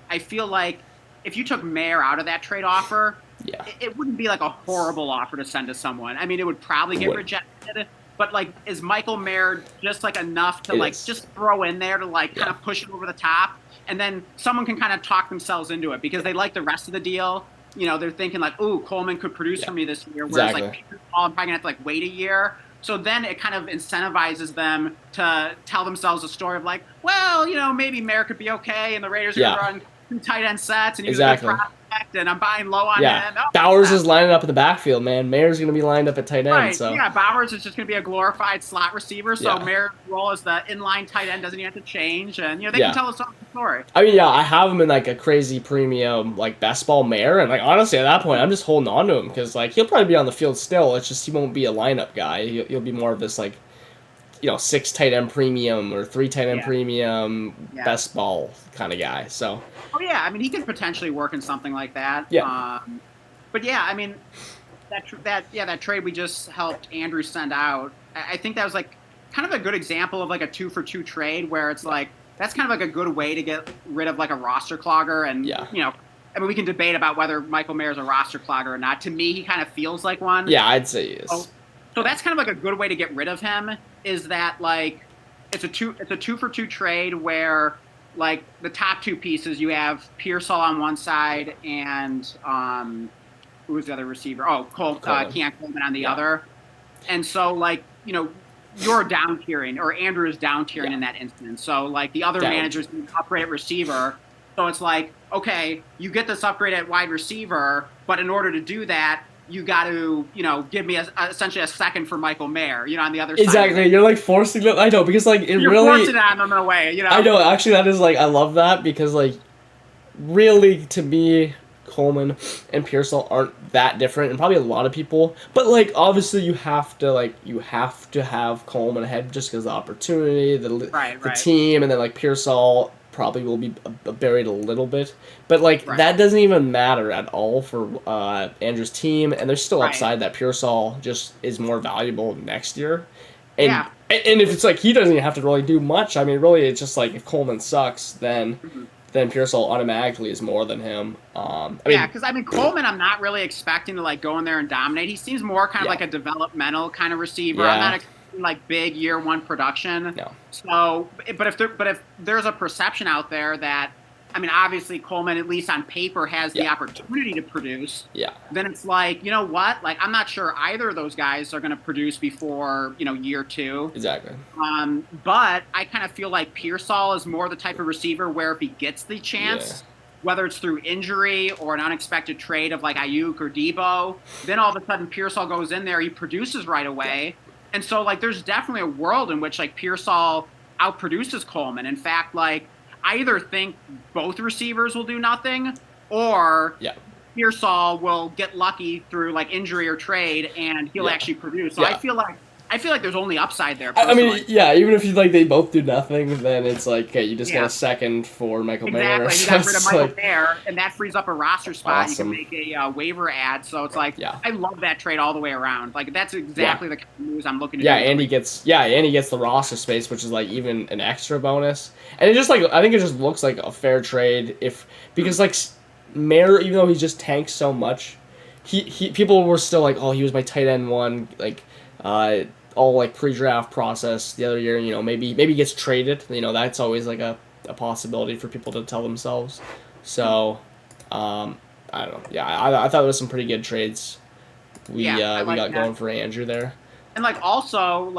I feel like if you took Mayer out of that trade offer, it wouldn't be, like, a horrible offer to send to someone. I mean, it would probably get rejected. But, like, is Michael Mayer just, like, enough to, just throw in there to, like, kind of push it over the top? And then someone can kind of talk themselves into it because they like the rest of the deal. You know, they're thinking, like, ooh, Coleman could produce for me this year. Whereas, like, I'm probably going to have to, like, wait a year. So then it kind of incentivizes them to tell themselves a story of, like, well, you know, maybe Mayer could be okay and the Raiders are going to run 2 tight end sets and he's a good prospect and I'm buying low on him. Oh, Bowers is lining up in the backfield, man. Mayer's going to be lined up at tight end. Right. So. Yeah, Bowers is just going to be a glorified slot receiver. So Mayer's role as the inline tight end doesn't even have to change. And, you know, they can tell us some story. I mean, I have him in, like, a crazy premium, like, best ball Mayer. And, like, honestly, at that point, I'm just holding on to him because, like, he'll probably be on the field still. It's just he won't be a lineup guy. He'll be more of this, like, 6 tight end premium or 3 tight end premium best ball kind of guy. So. Oh yeah, I mean he could potentially work in something like that. Yeah. But yeah, I mean that trade we just helped Andrew send out. I think that was like kind of a good example of like a 2-for-2 trade where it's like that's kind of like a good way to get rid of like a roster clogger and you know. I mean, we can debate about whether Michael Mayer's a roster clogger or not. To me, he kind of feels like one. Yeah, I'd say he is. So that's kind of like a good way to get rid of him. Is that like it's a 2-for-2 trade where like the top 2 pieces you have Pearsall on one side and who was the other receiver? Oh, Keon Coleman on the other. And so like you know you're down tiering or Andrew is down tiering in that instance. So like the other managers need to upgrade at receiver. So it's like okay, you get this upgrade at wide receiver, but in order to do that. You got to, you know, give me essentially a 2nd for Michael Mayer, you know, on the other side. Exactly. You're like forcing it. I know because like You're forcing it on them in a way, you know. I know. Actually, that is like I love that because like really to me, Coleman and Pearsall aren't that different, and probably a lot of people. But like obviously, you have to have Coleman ahead just because the opportunity, the team, and then like Pearsall probably will be buried a little bit, but like that doesn't even matter at all for Andrew's team, and there's still upside that Pearsall just is more valuable next year, and if it's like he doesn't even have to really do much, I mean really it's just like if Coleman sucks, then Pearsall automatically is more than him. Because I mean Coleman, I'm not really expecting to like go in there and dominate. He seems more kind of like a developmental kind of receiver. I'm not like big year 1 production. No. So, but if there's a perception out there that, I mean, obviously Coleman, at least on paper, has the opportunity to produce. Yeah. Then it's like, you know what? Like, I'm not sure either of those guys are going to produce before, you know, year 2. Exactly. But I kind of feel like Pearsall is more the type of receiver where if he gets the chance, whether it's through injury or an unexpected trade of like Ayuk or Debo, then all of a sudden Pearsall goes in there, he produces right away. And so, like, there's definitely a world in which, like, Pearsall outproduces Coleman. In fact, like, I either think both receivers will do nothing or Pearsall will get lucky through, like, injury or trade and he'll actually produce. So I feel like there's only upside there. Personally. I mean, even if they both do nothing, then it's like, okay, you just get a 2nd for Michael Mayer. Exactly, you got rid of Michael Mayer, and that frees up a roster spot. Awesome. You can make a waiver ad. So it's like, I love that trade all the way around. Like that's exactly the kind of moves I'm looking to do. And he gets the roster space, which is like even an extra bonus. And it just like I think it just looks like a fair trade because like Mayer, even though he just tanks so much, he people were still like, oh, he was my tight end 1, like. all like pre-draft process the other year. Maybe gets traded. That's always like a possibility for people to tell themselves. So, I don't know. Yeah, I thought there was some pretty good trades. We got going for Andrew there. And also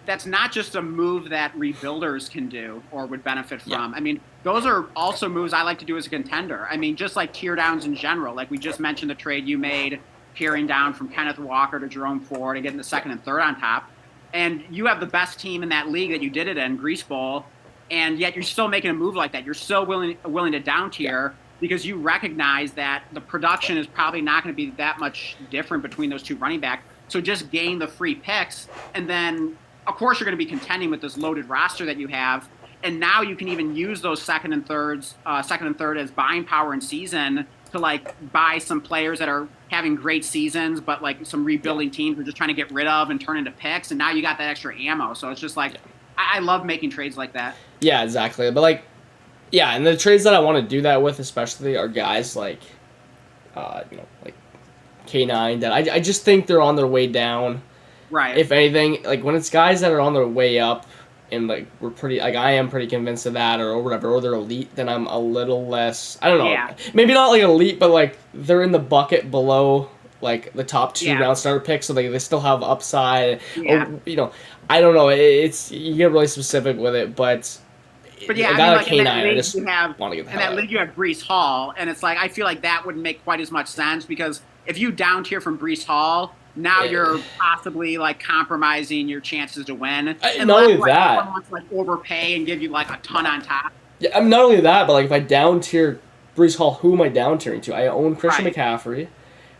that's not just a move that rebuilders can do or would benefit from. Yeah. I mean, those are also moves I like to do as a contender. I mean, just like tier downs in general. Like we just mentioned the trade you made, tearing down from Kenneth Walker to Jerome Ford and getting the second and third on top. And you have the best team in that league that you did it in, Grease Bowl, and yet you're still making a move like that. You're so willing to down tier because you recognize that the production is probably not going to be that much different between those two running backs. So just gain the free picks, and then, of course, you're going to be contending with this loaded roster that you have. And now you can even use those second and third as buying power in season to buy some players that are having great seasons, but some rebuilding teams are just trying to get rid of and turn into picks. And now you got that extra ammo. So it's just I love making trades like that. Yeah, exactly. But and the trades that I want to do that with, especially, are guys like K9 that I just think they're on their way down. Right. If anything, when it's guys that are on their way up, and we're pretty I am pretty convinced of that or whatever, or they're elite, then I'm a little less, I don't know. Yeah. Maybe not elite, but they're in the bucket below the top two round starter picks, so they still have upside. Yeah. Or, I don't know. It's you get really specific with it, but yeah, a guy like in K9, that league I just you have, want to get the in hell that out. league you have Breece Hall, and it's I feel like that wouldn't make quite as much sense because if you down tier from Breece Hall, now you're possibly compromising your chances to win. Not only that, someone wants to overpay and give you a ton on top. Yeah, I'm not only that, but if I down tier Breece Hall, who am I down tiering to? I own Christian McCaffrey.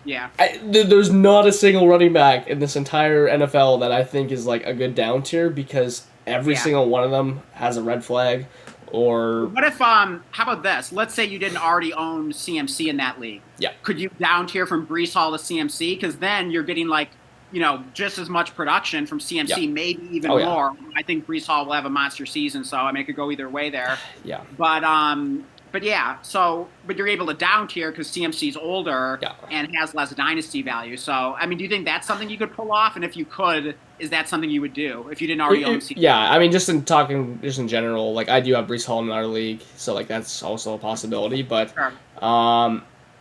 Yeah. There's not a single running back in this entire NFL that I think is a good down tier because every single one of them has a red flag. Or what if how about this? Let's say you didn't already own CMC in that league. Yeah. Could you down tier from Breece Hall to CMC? Because then you're getting just as much production from CMC, maybe even more. I think Breece Hall will have a monster season, so it could go either way there. Yeah. But yeah, but you're able to down tier because CMC's older and has less dynasty value. So, I mean, do you think that's something you could pull off? And if you could, is that something you would do if you didn't already own CMC? Yeah, I mean, just in general, I do have Breece Hall in our league, so that's also a possibility. But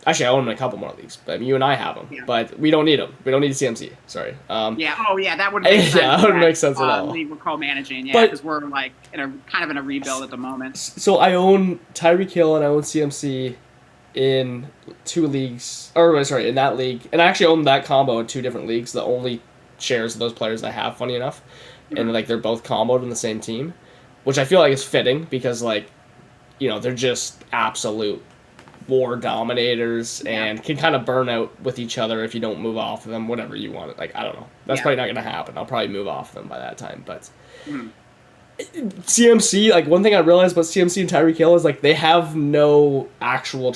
actually, I own him in a couple more leagues. But you and I have him, but we don't need him. We don't need CMC. Sorry. That would make sense. Yeah, that wouldn't make sense at all. We're co-managing, because we're in a rebuild at the moment. So I own Tyreek Hill and I own CMC in two leagues, in that league, and I actually own that combo in two different leagues. The only shares of those players I have, funny enough, and they're both comboed in the same team, which I feel is fitting because they're just absolute war dominators and can kind of burn out with each other if you don't move off of them, whatever you want. I don't know. That's probably not going to happen. I'll probably move off of them by that time. But CMC, one thing I realized about CMC and Tyreek Hill is they have no actual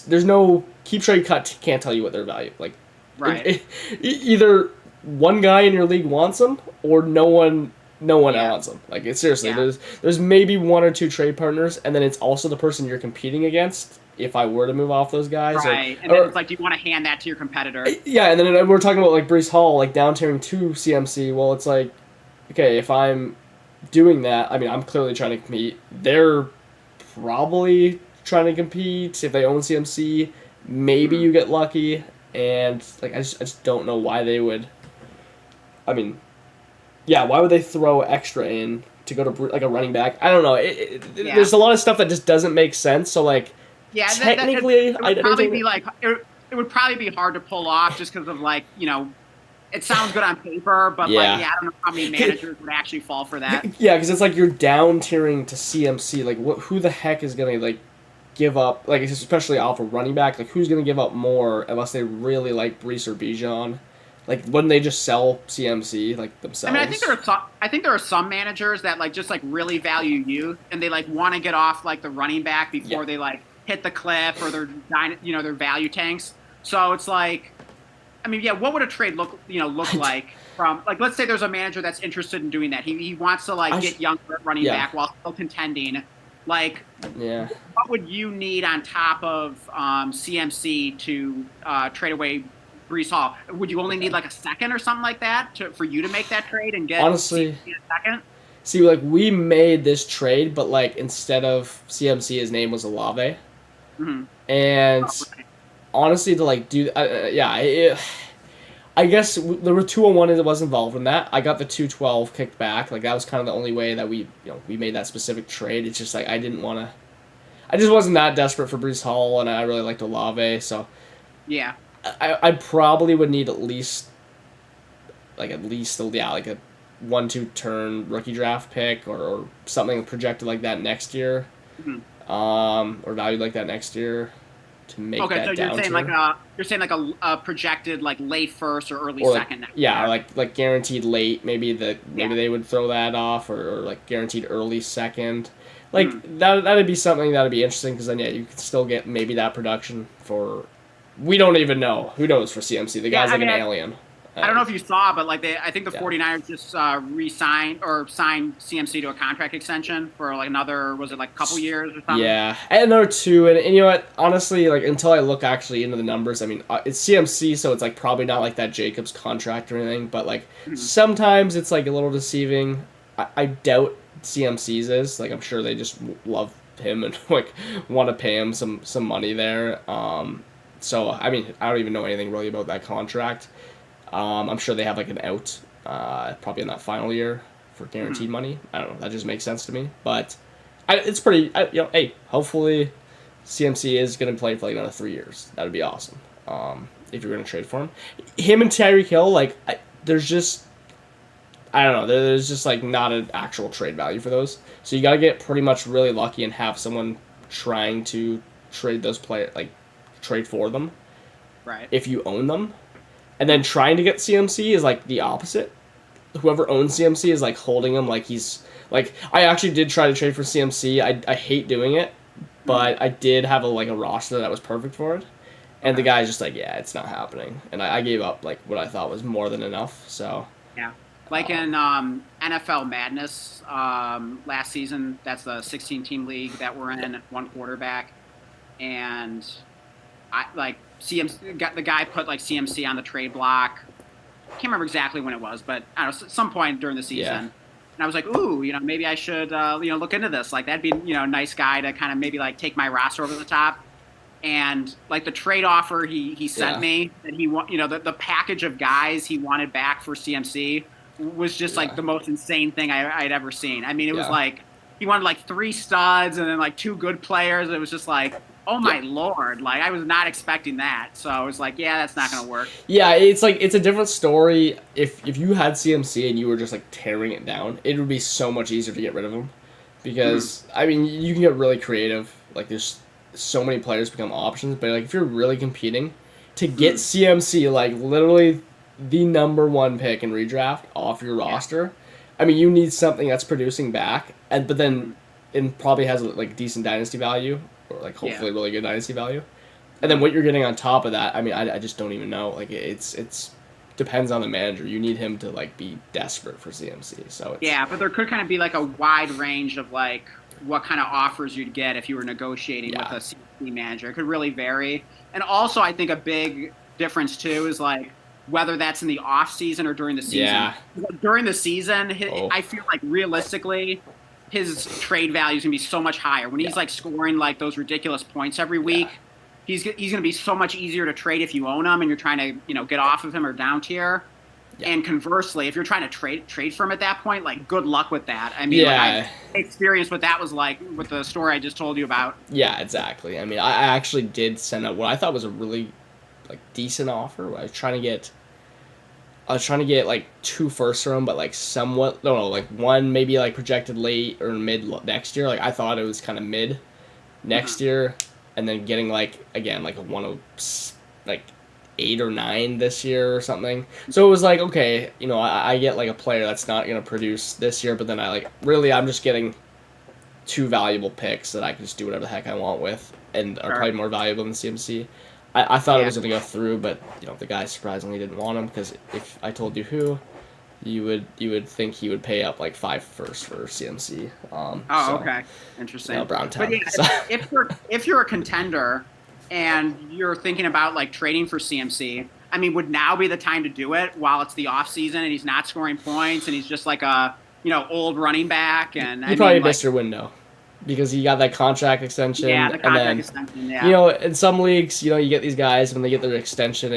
there's no keep trade cut can't tell you what their value either one guy in your league wants them or no one wants them. Seriously, there's maybe one or two trade partners, and then it's also the person you're competing against. If I were to move off those guys, right? And then it's do you want to hand that to your competitor? Yeah, and then we're talking about Breece Hall, down tiering to CMC. Well, it's okay, if I'm doing that, I mean, I'm clearly trying to compete. They're probably trying to compete. If they own CMC, maybe you get lucky, and I just don't know why they would. I mean, yeah, why would they throw extra in to go to a running back? I don't know. There's a lot of stuff that just doesn't make sense. So technically, it would probably be hard to pull off just because of it sounds good on paper, but I don't know how many managers would actually fall for that. Yeah, because it's you're down tiering to CMC. Who the heck is gonna give up? Especially off a running back. Who's gonna give up more unless they really like Breece or Bijan? Wouldn't they just sell CMC themselves? I mean, I think there are some managers that just really value youth and they want to get off the running back before they hit the cliff or their value tanks. So it's I mean, what would a trade look like from let's say there's a manager that's interested in doing that. He wants to get younger running back while still contending. What would you need on top of CMC to trade away Brees Hall. Would you only need like a second or something like that for you to make that trade and get honestly CMC in a second? see, like, we made this trade, but like instead of CMC, his name was Olave, Mm-hmm. and Oh, right. honestly, to like do, I guess there were 201 that was involved in that. I got the 212 kicked back. Like that was kind of the only way that we made that specific trade. It's just like I didn't want to. I just wasn't that desperate for Brees Hall, and I really liked Olave, so Yeah. I probably would need at least like a 1-2 turn rookie draft pick or something projected like that next year, Mhm. or valued like that next year to make Okay, that so down you're saying like a projected like late first or early or second next yeah, year. like guaranteed late. Maybe Yeah. they would throw that off, or like guaranteed early second. Like Mhm. that'd be something that'd be interesting because then you could still get maybe that production for. We don't even know. Who knows for CMC? The Yeah, guy's I like mean, an alien. I don't know if you saw, but like I think the Yeah. 49ers just re-signed or signed CMC to a contract extension for like another, was it like a couple years or something? Yeah, and another two, and you know what? Honestly, like until I look actually into the numbers, I mean, it's CMC, so it's like probably not like that Jacobs contract or anything, but like Mhm. sometimes it's like a little deceiving. I doubt CMC's is like I'm sure they just love him and like want to pay him some money there. So I mean, I don't even know anything really about that contract. I'm sure they have like an out, probably in that final year for guaranteed money. I don't know. That just makes sense to me. But it's pretty. Hey, hopefully CMC is going to play for like another 3 years. That would be awesome. If you're going to trade for him, him and Tyreek Hill, like there's just. I don't know. There's just like not an actual trade value for those. So you got to get pretty much really lucky and have someone trying to trade those players, like trade for them Right. if you own them. And then trying to get CMC is like the opposite. Whoever owns CMC is like holding him like he's like I actually did try to trade for CMC. I hate doing it, but I did have a roster that was perfect for it. And the guy's just like, yeah, it's not happening. And I gave up like what I thought was more than enough. So Yeah. Like in NFL Madness last season, that's the 16-team league that we're in, one quarterback. And I like CMC, the guy put like CMC on the trade block. Can't remember exactly when it was, but I don't know, some point during the season. Yeah. And I was like, ooh, maybe I should, look into this. Like that'd be, a nice guy to kind of maybe like take my roster over the top. And like the trade offer he sent me that he want, the package of guys he wanted back for CMC was just like the most insane thing I'd ever seen. I mean, it was like he wanted like 3 studs and then like 2 good players. It was just like, oh my Lord, like I was not expecting that. So I was like, yeah, that's not gonna work. Yeah, it's like it's a different story. If you had CMC and you were just like tearing it down, it would be so much easier to get rid of him. Because I mean, you can get really creative. Like there's so many players become options, but like if you're really competing to get CMC, like literally the number 1 pick in redraft off your roster, I mean you need something that's producing back, but then it probably has like decent dynasty value or like hopefully really good dynasty value, and then what you're getting on top of that, I mean I just don't even know. Like it's depends on the manager. You need him to like be desperate for CMC. So but there could kind of be like a wide range of like what kind of offers you'd get if you were negotiating with a CMC manager. It could really vary. And also I think a big difference too is like whether that's in the off season or during the season. Yeah. During the season, I feel like realistically his trade value is gonna be so much higher when he's like scoring like those ridiculous points every week. He's gonna be so much easier to trade if you own him and you're trying to get off of him or down tier. Yeah. And conversely, if you're trying to trade for him at that point, like good luck with that. I mean, like, I experienced what that was like with the story I just told you about. Yeah, exactly. I mean, I actually did send out what I thought was a really like decent offer. I was trying to get like 2 firsts from him, but like somewhat like 1 maybe like projected late or mid next year. Like I thought it was kind of mid next year, and then getting like again like a 8 or 9 this year or something. So it was like, okay, I get like a player that's not gonna produce this year, but then I'm just getting 2 valuable picks that I can just do whatever the heck I want with, and are probably more valuable than CMC. I thought it was going to go through, but the guy surprisingly didn't want him, because if I told you who, you would think he would pay up like 5 firsts for CMC. Okay, interesting. Browntown. But if you're a contender and you're thinking about like trading for CMC, I mean, would now be the time to do it while it's the off season and he's not scoring points and he's just like a old running back? And you probably missed your window because he got that contract extension. Yeah, the contract extension. Yeah. You know, in some leagues, you get these guys when they get their extension,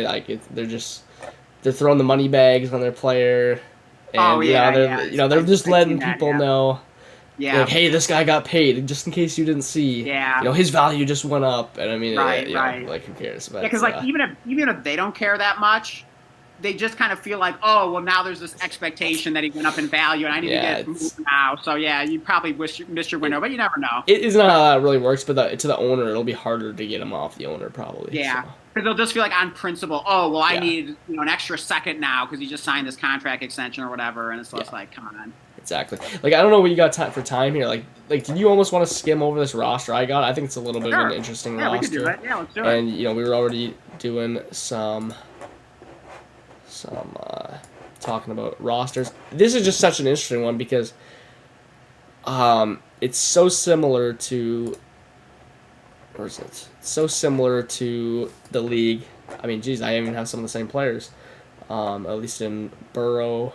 they're throwing the money bags on their player. And, they're just letting people know. Yeah. Like, hey, this guy got paid, just in case you didn't see. Yeah. His value just went up, and I mean, right. Like, who cares? But, because even if they don't care that much, they just kind of feel like, oh, well, now there's this expectation that he went up in value, and I need to get moved now. So yeah, you probably missed your window, but you never know. It is not how that really works, but to the owner, it'll be harder to get him off the owner probably. Yeah. So. Because they'll just feel like on principle, oh, well, I need an extra second now because he just signed this contract extension or whatever, and it's just like, come on. Exactly. Like, I don't know what you got for time here. Like, did you almost want to skim over this roster I got? I think it's a little bit of an interesting roster. Yeah, we can do it. Yeah, let's do it. And, we were already doing some talking about rosters. This is just such an interesting one because it's so similar to... Where is it? So similar to the league. I mean, geez, I even have some of the same players. At least in Burrow.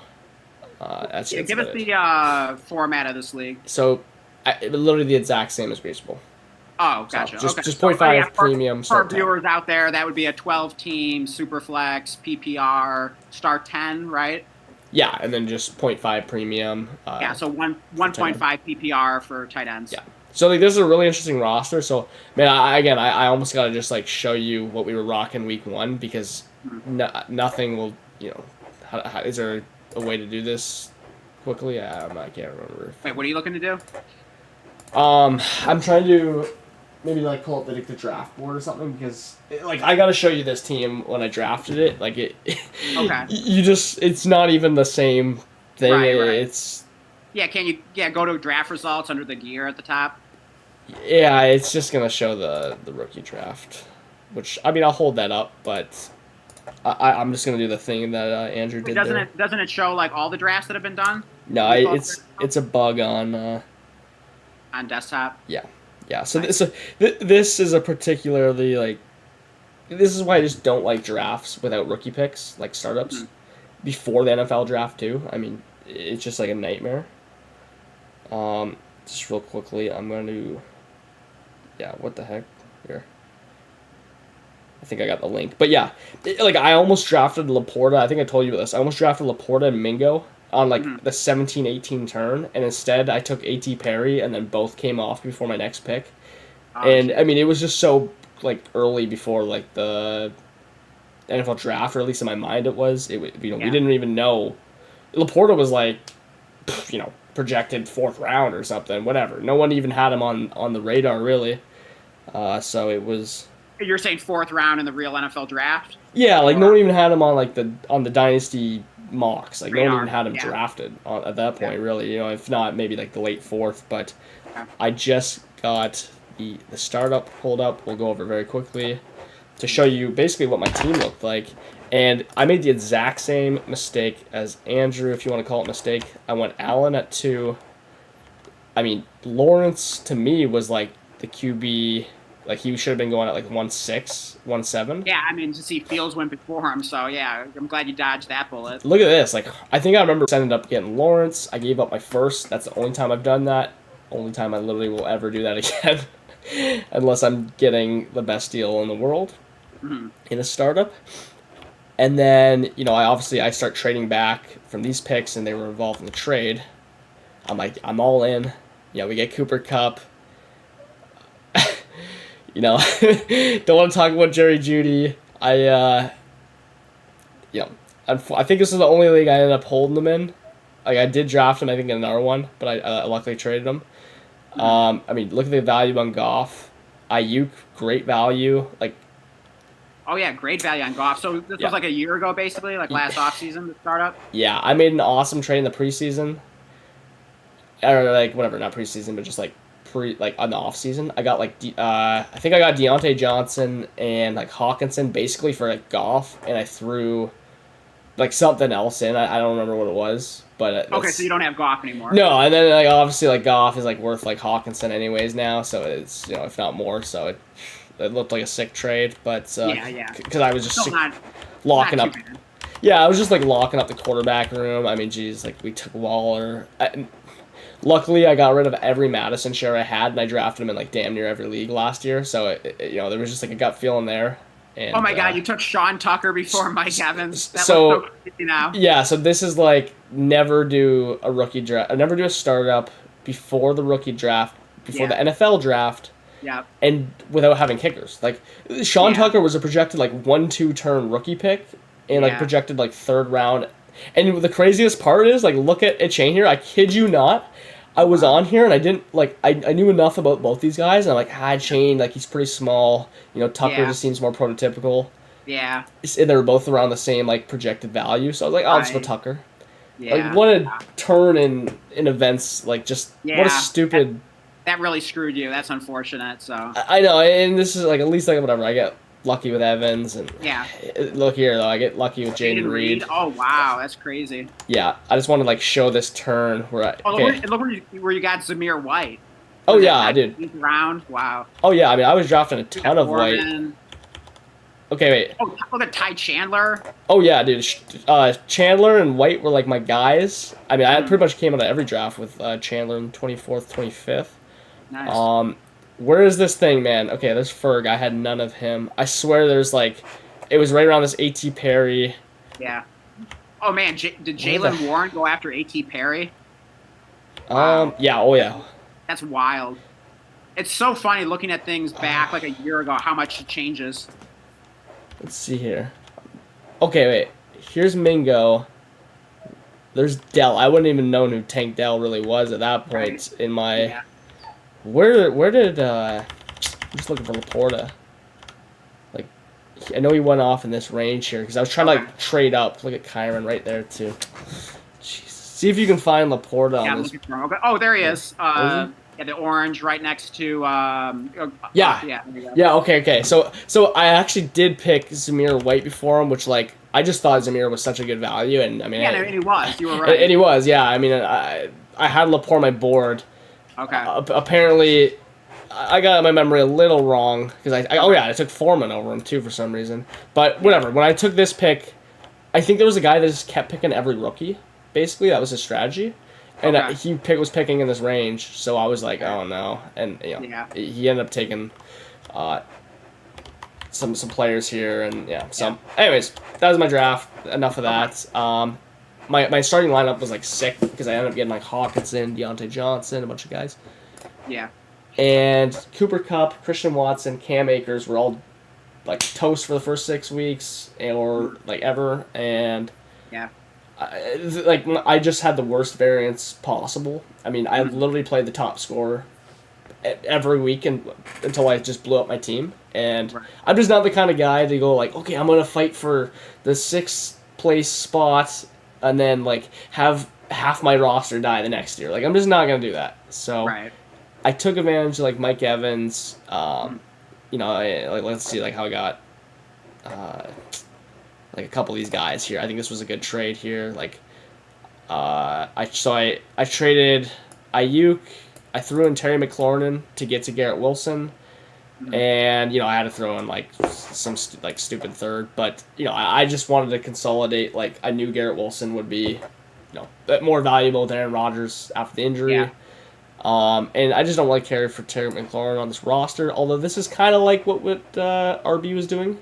Give us the format of this league. So, literally the exact same as Baseball. Oh, gotcha. So just 0.5 premium. For viewers out there, that would be a 12-team Superflex PPR start 10, right? Yeah, and then just 0.5 premium. So 1.5 PPR for tight ends. Yeah. So this is a really interesting roster. So man, I almost got to just show you what we were rocking week 1 because nothing will is there a way to do this quickly? I can't remember. Wait, what are you looking to do? I'm trying to maybe pull up the draft board or something because I got to show you this team when I drafted it. Okay. It's not even the same thing. Right. It's can you go to draft results under the gear at the top? Yeah, it's just gonna show the rookie draft, which I'll hold that up, but I'm just gonna do the thing that Andrew did. Doesn't it show all the drafts that have been done? No, it's a bug on desktop. Yeah. So this is a particularly this is why I just don't like drafts without rookie picks, startups, before the NFL draft too. I mean, it's just a nightmare. Just real quickly, I'm going to. Yeah, what the heck? Here. I think I got the link. But yeah, I almost drafted Laporta. I think I told you about this. I almost drafted Laporta and Mingo on the 17-18 turn, and instead I took A.T. Perry, and then both came off before my next pick. I mean, it was just so early before the NFL draft, or at least in my mind it was. We didn't even know. Laporta was projected 4th round or something, whatever. No one even had him on the radar, really. So it was... You're saying 4th round in the real NFL draft? Yeah, no one even had him on the Dynasty mocks. No one even had him drafted at that point, really. If not, maybe the late 4th. But I just got the startup pulled up. We'll go over it very quickly to show you basically what my team looked like. And I made the exact same mistake as Andrew, if you want to call it mistake. I went Allen at 2. I mean, Lawrence, to me, was the QB... he should have been going at 1.6, 1.7. Yeah, I mean, to see Fields went before him, so yeah, I'm glad you dodged that bullet. Look at this. I think I remember ended up getting Lawrence. I gave up my first. That's the only time I've done that. Only time I literally will ever do that again. Unless I'm getting the best deal in the world in a startup. And then, I start trading back from these picks, and they were involved in the trade. I'm all in. We get Cooper Kupp. Don't want to talk about Jerry Jeudy. I think this is the only league I ended up holding them in. I did draft him, I think, in another one, but I luckily traded him. I mean, look at the value on Goff. Ayuk, great value. Oh, yeah, great value on Goff. So this was a year ago, basically, last offseason, the startup? Yeah, I made an awesome trade in the preseason. Or, whatever, not preseason, but just, on the off season. I got I think I got Deontay Johnson and Hawkinson basically for Goff, and I threw something else in. I don't remember what it was, but okay, so you don't have Goff anymore. No, and then obviously Goff is worth Hawkinson anyways now, so it's if not more. So it looked like a sick trade, but yeah, because I was just locking Not up. too bad. Yeah, I was just like locking up the quarterback room. I mean, geez, like we took Waller. Luckily, I got rid of every Madison share I had, and I drafted him in like damn near every league last year. So there was just like a gut feeling there. And, Oh my God, you took Sean Tucker before Mike Evans. That so looks so crazy now. yeah, so this is like never do a rookie draft, never do a startup before the rookie draft, before the NFL draft. Yeah. And without having kickers. Like Sean Yeah. Tucker was a projected like 1-2 turn rookie pick and like Yeah. projected like third round. And the craziest part is like look at Chain here. I kid you not. I was on here and I didn't like I knew enough about both these guys and I'm like Chain, like he's pretty small. Tucker Yeah. just seems more prototypical. Yeah. And they were both around the same like projected value. So I was like, I'll just go Right. Tucker. Yeah. Like what a turn in events, like just what Yeah. a stupid That really screwed you. That's unfortunate. So I know, and this is like at least like whatever. I get lucky with Evans, and yeah. look here though, I get lucky with Jaden Reed. Oh wow, that's crazy. Yeah, I just want to like show this turn where I. Oh, Okay. look where you got Zamir White. Oh Was yeah, that I did. 19th round. Wow. Oh yeah, I mean I was drafting a ton of White. Foreman. Okay, wait. Oh, look at Ty Chandler. Oh yeah, dude. Chandler and White were like my guys. I mean, I pretty much came out of every draft with Chandler in 24th, 25th. Nice. Where is this thing, man? Okay, there's Ferg. I had none of him. I swear there's like, it was right around this A.T. Perry. Yeah. Oh man, did Jalen Warren go after A.T. Perry? Wow. Yeah. Oh yeah. That's wild. It's so funny looking at things back like a year ago, how much it changes. Let's see here. Okay, wait. Here's Mingo. There's Dell. I wouldn't even know who Tank Dell really was at that point Right. in my. Yeah. Where did I'm just looking for Laporta. Like, I know he went off in this range here because I was trying to like trade up. Look at Kyron right there too. Jesus. See if you can find Laporta Yeah, on this. looking for him. Okay. Oh, there he is. Is Yeah, the orange right next to. Yeah. Yeah. There you go. Yeah, okay. So I actually did pick Zamir White before him, which like I just thought Zamir was such a good value, and I mean, Yeah, no, and he was. You were right. and he was, yeah. I mean, I had Laporte on my board. Okay. Apparently, I got my memory a little wrong because I took Foreman over him too for some reason. But whatever. When I took this pick, I think there was a guy that just kept picking every rookie. Basically, that was his strategy. And Okay. he was picking in this range, so I was like, oh no. And he ended up taking some players here, and So, anyways, that was my draft. Enough of that. My starting lineup was like sick because I ended up getting like Hawkinson, Deontay Johnson, a bunch of guys, Yeah. and Cooper Kupp, Christian Watson, Cam Akers were all like toast for the first 6 weeks or like ever, and Yeah. I just had the worst variance possible. I mean, I literally played the top scorer every week until I just blew up my team. And Right. I'm just not the kind of guy to go like, okay, I'm going to fight for the 6th place spot and then like have half my roster die the next year. Like, I'm just not going to do that. So Right. I took advantage of like Mike Evans. Let's see like how I got like a couple of these guys here. I think this was a good trade here. Like, I traded Ayuk. I threw in Terry McLaurin to get to Garrett Wilson, and I had to throw in like some stupid third. But I just wanted to consolidate. Like I knew Garrett Wilson would be, more valuable than Aaron Rodgers after the injury. Yeah. And I just don't like Terry McLaurin on this roster. Although this is kind of like what RB was doing.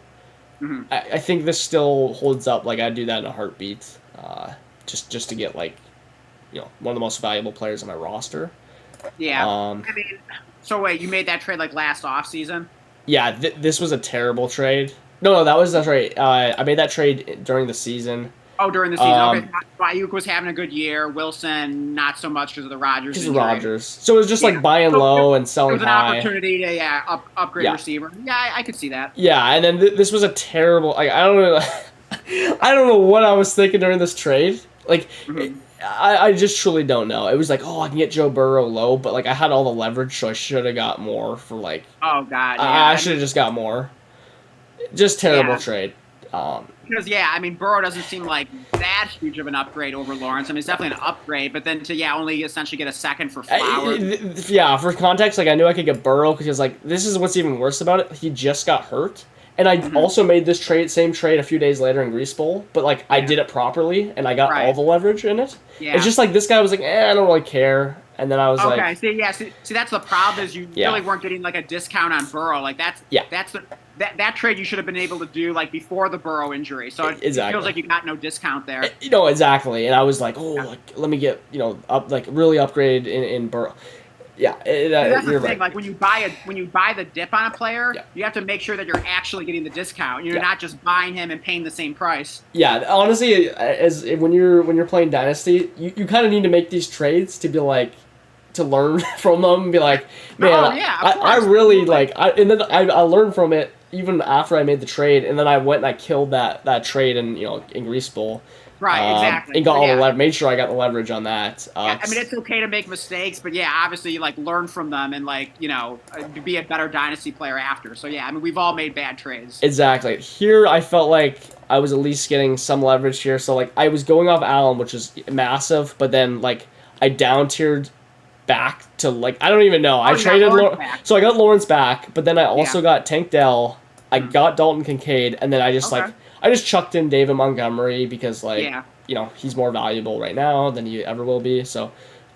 Mm-hmm. I think this still holds up. Like I'd do that in a heartbeat, just to get like, one of the most valuable players on my roster. Yeah. I mean, so wait, you made that trade like last offseason? Yeah, this was a terrible trade. No, that's right. I made that trade during the season. Oh, during the season. Okay. Ayuk was having a good year. Wilson, not so much because of the Rodgers Because injury. Rodgers. So it was just like buying low and It selling was an high. opportunity to upgrade Yeah. receiver. Yeah, I could see that. Yeah, and then this was a terrible. Like I don't know, I don't know what I was thinking during this trade. Like I just truly don't know. It was like, oh, I can get Joe Burrow low, but like I had all the leverage, so I should have got more for like. Oh God. Yeah. I should have just got more. Just terrible Yeah. trade. Because I mean, Burrow doesn't seem like that huge of an upgrade over Lawrence. I mean, it's definitely an upgrade, but then to only essentially get a second for Flowers. Yeah, for context, like I knew I could get Burrow because like this is what's even worse about it. He just got hurt, And I also made this same trade a few days later in Grease Bowl, but like I did it properly and I got all the leverage in it. Yeah. It's just like this guy was like, I don't really care. And then I was like, see, that's the problem is you really weren't getting like a discount on Burrow. Like that's that trade you should have been able to do like before the Burrow injury. So it feels like you got no discount there. Exactly. And I was like, like, let me get really upgrade in Burrow. Yeah, that's the you're thing. right. Like when you buy the dip on a player, you have to make sure that you're actually getting the discount. You're not just buying him and paying the same price. Yeah, honestly, as when you're playing Dynasty, you kind of need to make these trades to be like to learn from them and be like, man, I really like and then I learned from it even after I made the trade, and then I went and I killed that trade in Grease Bowl. Right, exactly. And got all the leverage. Made sure I got the leverage on that. I mean, it's okay to make mistakes, but obviously, like learn from them and be a better Dynasty player after. So I mean, we've all made bad trades. Exactly. Here, I felt like I was at least getting some leverage here. So like I was going off Allen, which is massive, but then like I down tiered back to like I don't even know. I traded so I got Lawrence back, but then I also got Tank Dell. I got Dalton Kincaid, and then I just I just chucked in David Montgomery because, he's more valuable right now than he ever will be. So,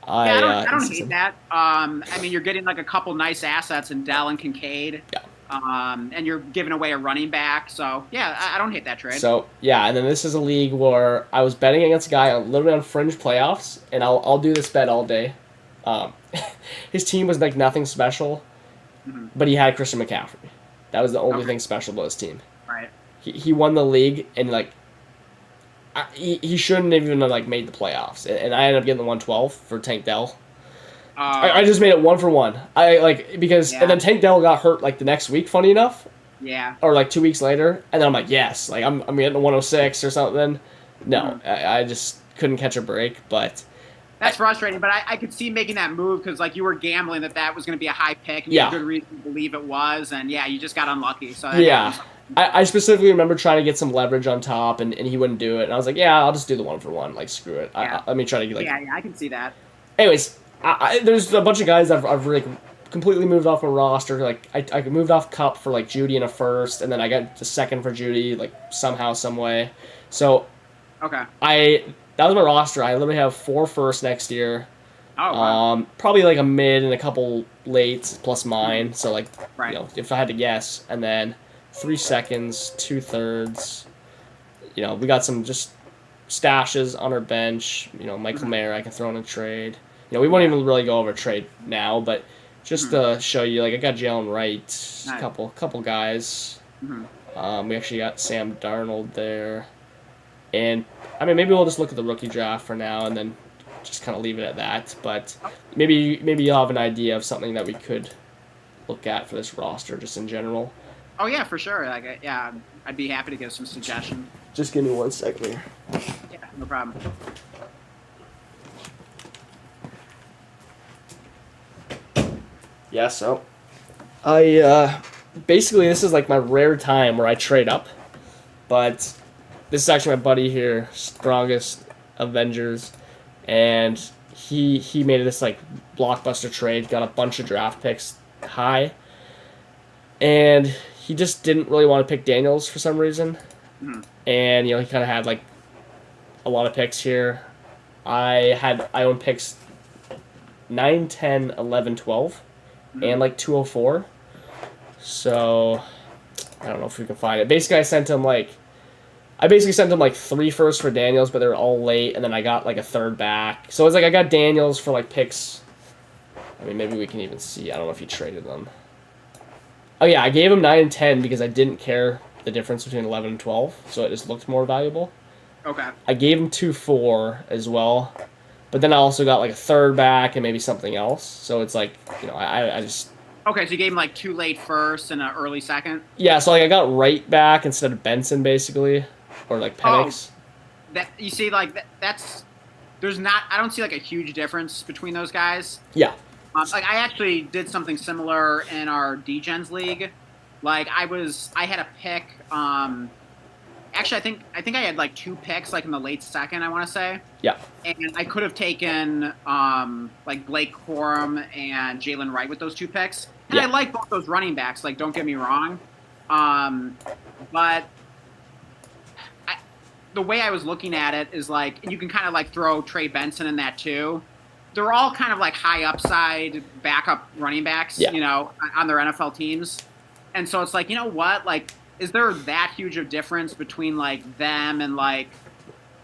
I don't hate that. I mean, you're getting like a couple nice assets in Dell and Kincaid. Yeah. And you're giving away a running back. So, I don't hate that trade. So, and then this is a league where I was betting against a guy a little bit on fringe playoffs, and I'll do this bet all day. His team was like nothing special, but he had Christian McCaffrey. That was the only thing special about his team. Right. He won the league, and like he shouldn't have even like made the playoffs, and I ended up getting the 112 for Tank Dell. I just made it 1-for-1. And then Tank Dell got hurt like the next week. Funny enough. Yeah. Or like 2 weeks later, and then I'm like, yes, like I'm getting a 106 or something. No, I just couldn't catch a break, but. That's frustrating, but I could see making that move because like you were gambling that was going to be a high pick, and you had good reason to believe it was, and you just got unlucky. So I specifically remember trying to get some leverage on top, and he wouldn't do it, and I was like, I'll just do the 1-for-1, like screw it. Let me try to get like. I can see that. Anyways, there's a bunch of guys I've like completely moved off my roster. Like I moved off Cup for like Judy in a first, and then I got the second for Judy like somehow, some way. So. Okay. That was my roster. I literally have 4 firsts next year. Oh, wow. Probably like a mid and a couple lates plus mine. So like, if I had to guess, and then 3 seconds, 2/3. We got some just stashes on our bench. Michael Mayer, I can throw in a trade. We won't even really go over a trade now, but just to show you, like I got Jalen Wright, a couple guys. We actually got Sam Darnold there. And, I mean, maybe we'll just look at the rookie draft for now and then just kind of leave it at that. But maybe you'll have an idea of something that we could look at for this roster just in general. Oh, yeah, for sure. Like, I'd be happy to give some suggestions. Just give me 1 second here. Yeah, no problem. Yeah, so I basically this is like my rare time where I trade up. But this is actually my buddy here, Strongest Avengers, and he made this like blockbuster trade, got a bunch of draft picks high, and he just didn't really want to pick Daniels for some reason. And he kind of had like a lot of picks here. I own picks 9, 10, 11, 12, and like 204. So I don't know if we can find it. Basically, I sent him like 3 firsts for Daniels, but they were all late, and then I got like a third back. So it's like I got Daniels for like picks. I mean, maybe we can even see. I don't know if he traded them. Oh yeah, I gave him 9 and 10 because I didn't care the difference between 11 and 12, so it just looked more valuable. Okay. I gave him 2-4 as well, but then I also got like a third back and maybe something else. So it's like, I just. Okay, so you gave him like 2 late firsts and an early second. Yeah, so like I got Wright back instead of Benson basically, or like Penix. That you see, like that's there's not. I don't see like a huge difference between those guys. Yeah. Like I actually did something similar in our D-Gens league. Like I had a pick. Actually, I think I had like 2 picks, like in the late second, I want to say. Yeah. And I could have taken like Blake Corum and Jalen Wright with those 2 picks. And I like both those running backs. Like, don't get me wrong. But I, the way I was looking at it is like, and you can kind of like throw Trey Benson in that too. They're all kind of like high upside backup running backs, Yeah. on their NFL teams. And so it's like, you know what? Like, is there that huge of difference between like them and like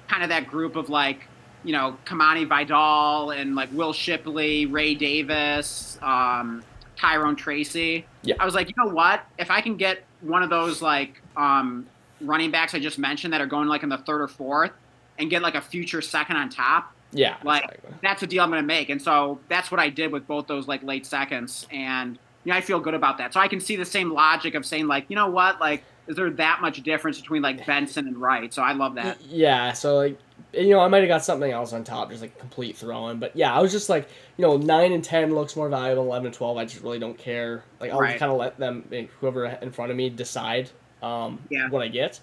kind of that group of like, Kamani Vidal and like Will Shipley, Ray Davis, Tyrone Tracy? Yeah. I was like, you know what? If I can get one of those like running backs I just mentioned that are going like in the third or fourth and get like a future second on top, Yeah, like exactly. that's a deal I'm going to make. And so that's what I did with both those like late seconds. And I feel good about that. So I can see the same logic of saying like, you know what, like, is there that much difference between like Benson and Wright? So I love that. Yeah, so like, I might have got something else on top, just like complete throw-in. But yeah, I was just like, 9 and 10 looks more valuable. 11 and 12, I just really don't care. Like, I'll Right. kind of let them, whoever in front of me, decide what I get.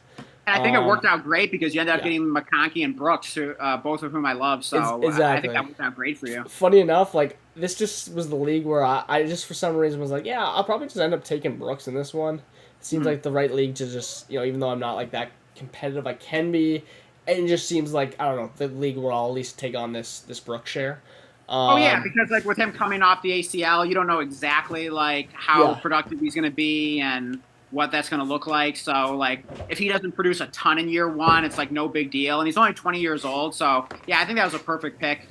And I think it worked out great because you ended up yeah. getting McConkey and Brooks, both of whom I love. So Exactly. I think that worked out great for you. Funny enough, like, this just was the league where I just for some reason was like, yeah, I'll probably just end up taking Brooks in this one. It seems like the right league to just, even though I'm not like that competitive, I can be. And it just seems like, I don't know, the league will at least take on this Brooks share. Oh yeah, because like with him coming off the ACL, you don't know exactly like how productive he's going to be and what that's going to look like. So like if he doesn't produce a ton in year one, it's like no big deal. And he's only 20 years old. So yeah, I think that was a perfect pick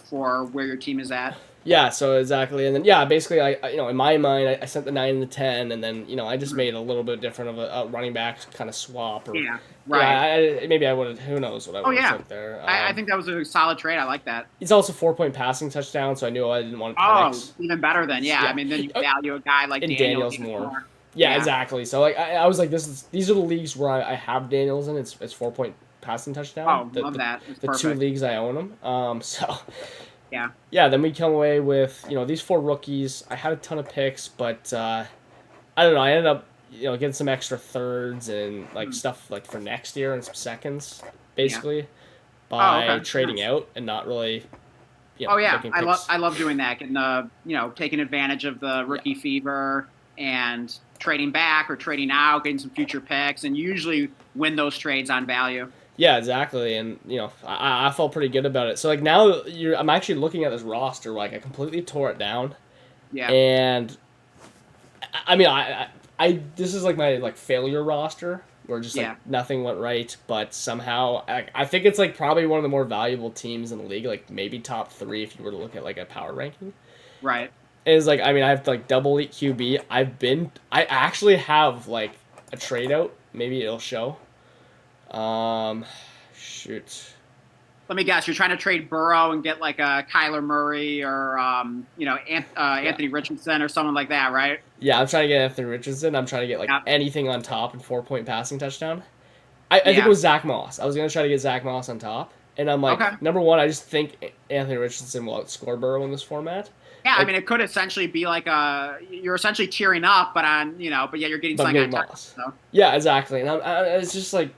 for where your team is at. Yeah, so exactly. And then, basically, I in my mind, I sent the 9 and the 10, and then, I just made a little bit different of a running back kind of swap. Or, yeah, right. Maybe I would have, who knows what I would have took there. I think that was a solid trade. I like that. He's also 4-point passing touchdown, so I knew I didn't want to Penix. Even better then, yeah. I mean, then you value a guy like Daniels more. Yeah, exactly. So, like, I was like, these are the leagues where I have Daniels in. It's 4-point passing touchdown. Oh, love that. It's the perfect. 2 leagues I own him. So... Yeah. Yeah, then we come away with, these 4 rookies. I had a ton of picks, but I don't know. I ended up, getting some extra thirds and like stuff like for next year and some seconds, basically, by trading out and not really. I love doing that, and taking advantage of the rookie fever and trading back or trading out, getting some future picks, and usually win those trades on value. Yeah, exactly, and I felt pretty good about it. So like now I'm actually looking at this roster. Like I completely tore it down. Yeah. And I mean I this is like my like failure roster where just like nothing went right, but somehow I think it's like probably one of the more valuable teams in the league, like maybe top 3 if you were to look at like a power ranking. Right. And it's like I mean I have like double elite QB. I actually have like a trade out. Maybe it'll show. Shoot. Let me guess. You're trying to trade Burrow and get like a Kyler Murray or Anthony Richardson or someone like that, right? Yeah, I'm trying to get Anthony Richardson. I'm trying to get like anything on top and 4-point passing touchdown. I think it was Zach Moss. I was gonna try to get Zach Moss on top, and I'm like, number one, I just think Anthony Richardson will outscore Burrow in this format. Yeah, like, I mean, it could essentially be like you're essentially tearing up, but you're getting something on top. So. Yeah, exactly, and it's just like.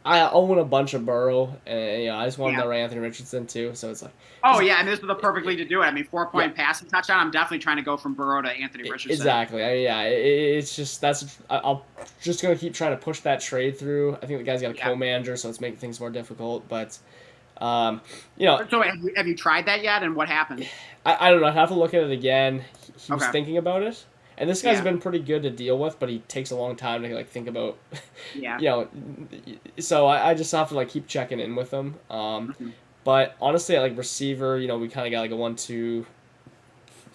I own a bunch of Burrow, and I just wanted to write Anthony Richardson too. So it's like, I mean, this is the perfect league to do it. I mean, 4-point passing touchdown. I'm definitely trying to go from Burrow to Anthony Richardson. Exactly. It's just I'm just gonna keep trying to push that trade through. I think the guy's got a co-manager, so it's making things more difficult. But, So have you tried that yet? And what happened? I don't know. I'd have to look at it again. He was thinking about it. And this guy's been pretty good to deal with, but he takes a long time to like think about. So I just have to like keep checking in with him. But honestly, at like receiver, we kind of got like a 1-2.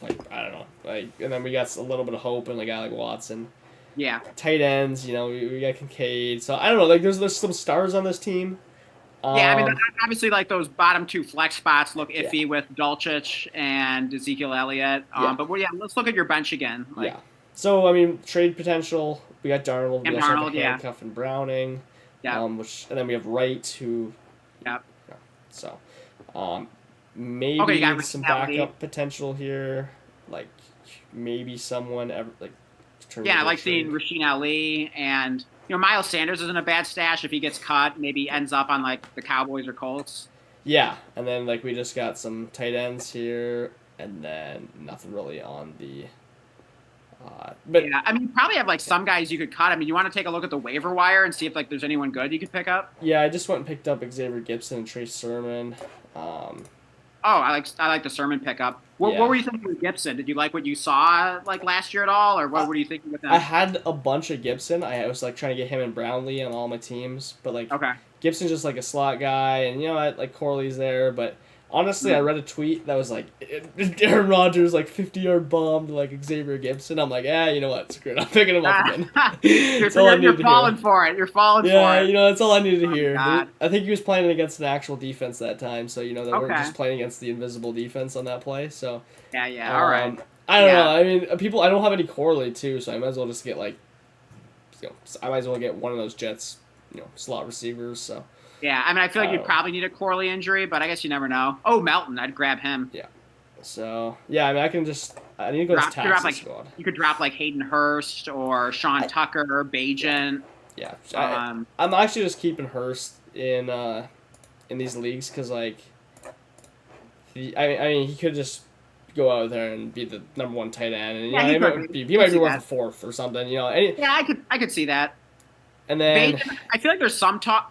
Like I don't know, like and then we got a little bit of hope in a guy like Watson. Yeah. Tight ends, we got Kincaid. So I don't know, like there's some stars on this team. I mean, obviously, like those bottom 2 flex spots look iffy with Dulcich and Ezekiel Elliott. But let's look at your bench again. So I mean, trade potential. We got Darnold. And we also Darnold, have Handcuff and Browning. And then we have Wright, who. Yep. So, maybe some backup potential here, like maybe someone I like seeing Rasheen Ali and. Miles Sanders isn't a bad stash if he gets cut. Maybe ends up on like the Cowboys or Colts. Yeah, and then like we just got some tight ends here, and then nothing really on the But yeah, I mean, you probably have like some guys you could cut. I mean, you want to take a look at the waiver wire and see if like there's anyone good you could pick up. yeah, I just went and picked up Xavier Gibson and Trey Sermon. Oh, I like the Sermon pickup. What Yeah. were you thinking with Gibson? Did you like what you saw like last year at all, or what were you thinking with I him? had a bunch of Gibson. I was like trying to get him and Brownlee on all my teams, but like Okay. Gibson's just like a slot guy, and you know what, like Corley's there, but honestly, I read a tweet that was like Aaron Rodgers like 50-yard bomb to like Xavier Gibson. I'm like, you know what, screw it, I'm picking him up again. That's all I You're needed to falling hear. for it. You're falling Yeah, for it. you know, that's all I needed to hear. God. I think he was playing against an actual defense that time, so you know they weren't Okay. just playing against the invisible defense on that play. So Yeah. All right. I don't Yeah. know. I mean, I don't have any Corley too, so I might as well just get like, I might as well get one of those Jets, slot receivers. So Yeah. I mean, I feel like I you'd don't probably need a Corley injury, but I guess you never know. Oh, Melton, I'd grab him. so yeah, I mean, I need to go to this taxi squad. You could drop like Hayden Hurst or Sean Tucker or Bajent. Yeah, I'm actually just keeping Hurst in these leagues because like, I mean, he could just go out there and be the number one tight end, and Yeah, he might be worth that. a fourth or something, Yeah, I could see that. and then Bajent, I feel like there's some talk.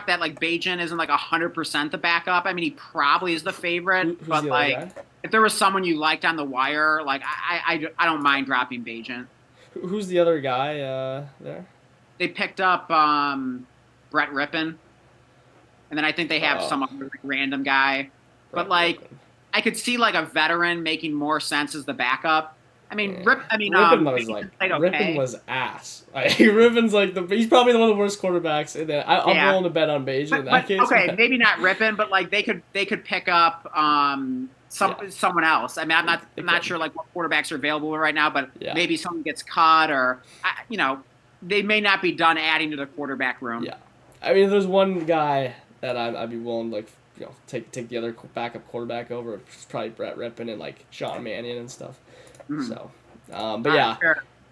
That like Bajent isn't like 100% the backup. I mean, he probably is the favorite, who's but the other like guy? if there was someone you liked on the wire, like I don't mind dropping Bajent. Who's the other guy there? They picked up Brett Rippon, and then I think they have some other like, random guy. But like, I could see like a veteran making more sense as the backup. I mean, Rippon was like Rippon was ass. Rippon's like he's probably one of the worst quarterbacks. And then I'm willing to bet on Bajent in that case. Okay, maybe not Rippon, but like they could pick up someone else. I mean, I'm not sure like what quarterbacks are available right now, but maybe someone gets cut or they may not be done adding to the quarterback room. Yeah, I mean, if there's one guy that I'd be willing to like take the other backup quarterback over. It's probably Brett Rippon and like Sean Mannion and stuff. So, but yeah,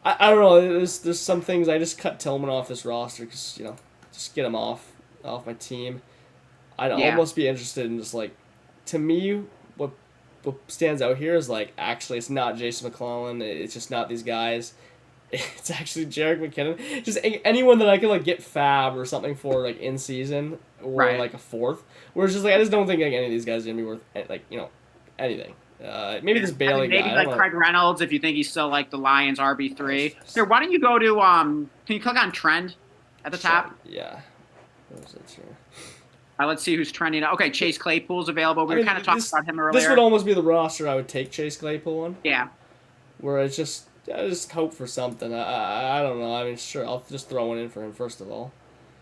I don't know. There's some things I just cut Tillman off this roster because just get him off my team. I'd almost be interested in just like, to me, what stands out here is like actually it's not Jason McClellan. It's just not these guys. It's actually Jerick McKinnon. Just anyone that I can like get fab or something for like in season or like a fourth. Where it's just like I just don't think like any of these guys are gonna be worth like anything. Maybe this Bailey guy. Maybe like Craig Reynolds if you think he's still like the Lions RB3. Here, why don't you go to can you click on trend at the top? Yeah. What was it here? Let's see who's trending. Okay, Chase Claypool's available. We were kind of talking about him earlier. This would almost be the roster I would take Chase Claypool on. Yeah. Where it's just I just hope for something. I don't know. I mean, sure, I'll just throw one in for him first of all.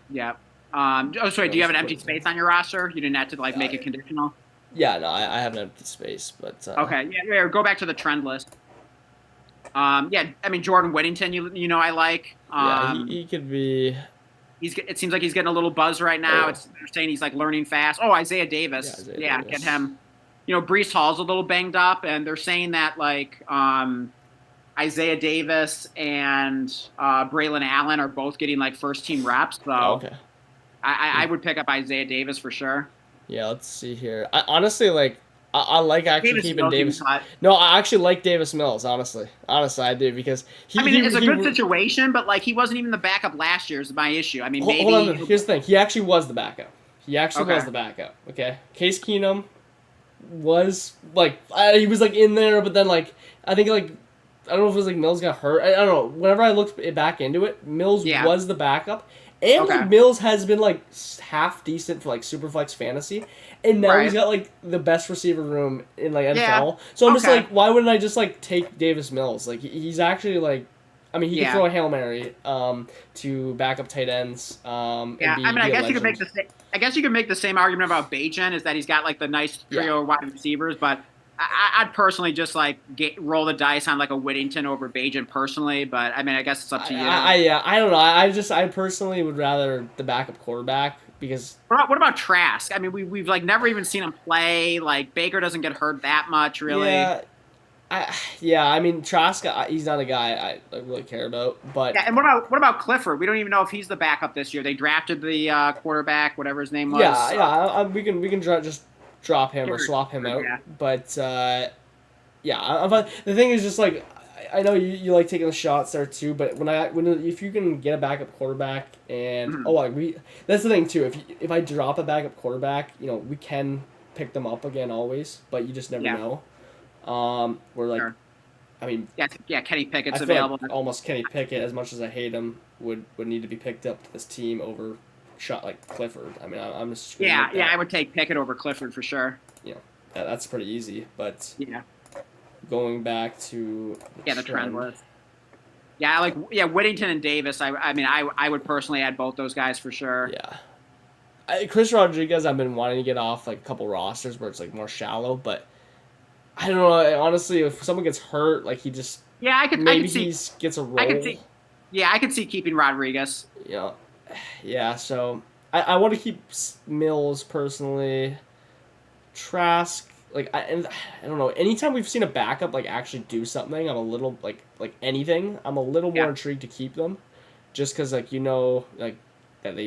Yeah. Sorry. Do you have an empty space on your roster? You didn't have to like make it conditional. Yeah, no, I have an empty space, but okay. Yeah. Go back to the trend list. Yeah. I mean, Jordan Whittington. I like. He could be. It seems like he's getting a little buzz right now. They're saying he's like learning fast. Oh, Isaiah Davis. Davis. Get him. Breece Hall's a little banged up, and they're saying that like Isaiah Davis and Braylon Allen are both getting like first team reps. So I would pick up Isaiah Davis for sure. Yeah, let's see here. I like actually keeping Davis. No, I actually like Davis Mills. Honestly, I do because it's a good situation, but like he wasn't even the backup last year. Is my issue. I mean, maybe. Hold on. Here's the thing. He actually was the backup. Was the backup. Okay, Case Keenum was like he was like in there, but then like I think like I don't know if it was like Mills got hurt. I don't know. Whenever I looked back into it, Mills was the backup. And like, Mills has been like half decent for like Superflex fantasy, and now he's got like the best receiver room in like NFL. Yeah. So I'm just like, why wouldn't I just like take Davis Mills? Like he's actually like, I mean, he can throw a Hail Mary to backup tight ends. I mean, I guess you could make the same argument about Bajent is that he's got like the nice trio of wide receivers, but I'd personally just like roll the dice on like a Whittington over Bajent personally, but I mean I guess it's up to you. I don't know. I personally would rather the backup quarterback because. What about Trask? I mean we've like never even seen him play. Like Baker doesn't get hurt that much really. Yeah. I mean Trask, he's not a guy I really care about. But and what about Clifford? We don't even know if he's the backup this year. They drafted the quarterback, whatever his name was. We can just drop him or swap him out. Yeah. But the thing is just like I know you like taking the shots there too, but if you can get a backup quarterback and that's the thing too. If I drop a backup quarterback, we can pick them up again always, but you just never know. We're like, Sure. I mean, Kenny Pickett's I feel available. like almost Kenny Pickett, as much as I hate him, would need to be picked up to this team over shot like Clifford. I mean, I'm just I would take Pickett over Clifford for sure. That's pretty easy, but yeah. Going back to the trend list. Yeah, Whittington and Davis. I would personally add both those guys for sure. Yeah. Chris Rodriguez, I've been wanting to get off like a couple rosters where it's like more shallow, but I don't know. Honestly, if someone gets hurt, like he just I could gets a role. I could see keeping Rodriguez. Yeah. So I want to keep Mills personally. Trask, I don't know. Anytime we've seen a backup like actually do something, I'm a little like anything. I'm a little more intrigued to keep them, just because that they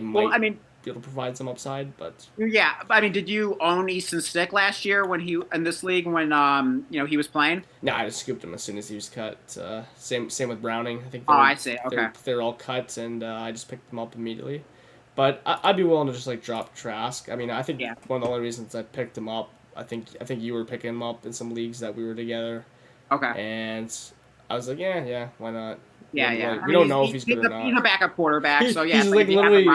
might be able to provide some upside. But did you own Easton Stick last year when he in this league when he was playing? No, I just scooped him as soon as he was cut. Same with Browning. I think. I see. Okay. They're all cut, and I just picked them up immediately. But I'd be willing to just drop Trask. I mean, I think one of the only reasons I picked him up, I think you were picking him up in some leagues that we were together. Okay. And I was like, yeah, why not? Yeah. We don't know if he's good or not. He's a backup quarterback, so he's like literally.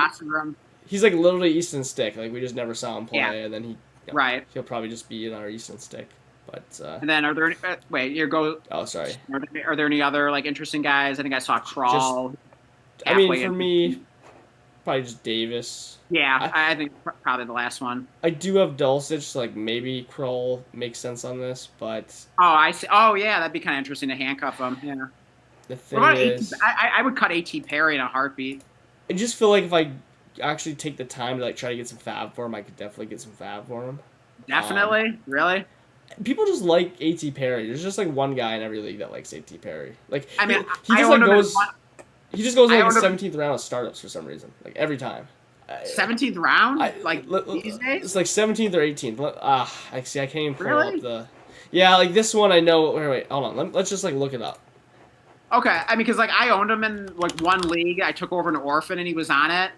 He's like literally Easton Stick. Like we just never saw him play, and then he'll probably just be in our Easton Stick. But and then are there any, Oh, sorry. Are there any other interesting guys? I think I saw Crawl. For me. Probably just Davis. Yeah, I think probably the last one. I do have Dulcich, maybe Kroll makes sense on this, but... Oh, I see. Oh, yeah, that'd be kind of interesting to handcuff him, yeah. The thing is... I would cut A.T. Perry in a heartbeat. I just feel like if I actually take the time to, try to get some fab for him, I could definitely get some fab for him. Definitely? Really? People just like A.T. Perry. There's just, one guy in every league that likes A.T. Perry. he just, goes... He just goes in the 17th round of startups for some reason. Every time. 17th round? These days? It's 17th or 18th. I can't even pull up the... Yeah, this one I know... Wait, hold on. Let's just, look it up. Okay. because, I owned him in, one league. I took over an orphan, and he was on it.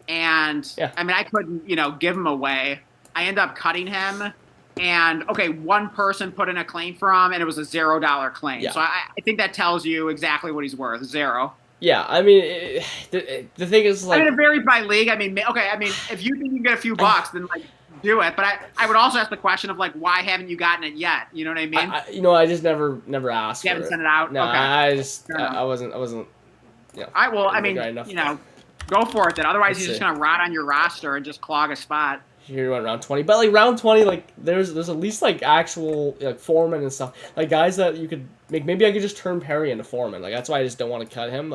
And, I couldn't, give him away. I ended up cutting him. And, one person put in a claim for him, and it was a $0 claim. Yeah. So I think that tells you exactly what he's worth. 0. Yeah, the thing is, it varies by league. If you think you can get a few bucks, then do it. But I would also ask the question of why haven't you gotten it yet? You know what I mean? I just never asked. You haven't sent it out. No, okay. I wasn't. Go for it then. Otherwise, you're just gonna rot on your roster and just clog a spot. Here went round 20, but round 20, there's at least actual foreman and stuff, guys that you could make. Maybe I could just turn Perry into foreman. That's why I just don't want to cut him.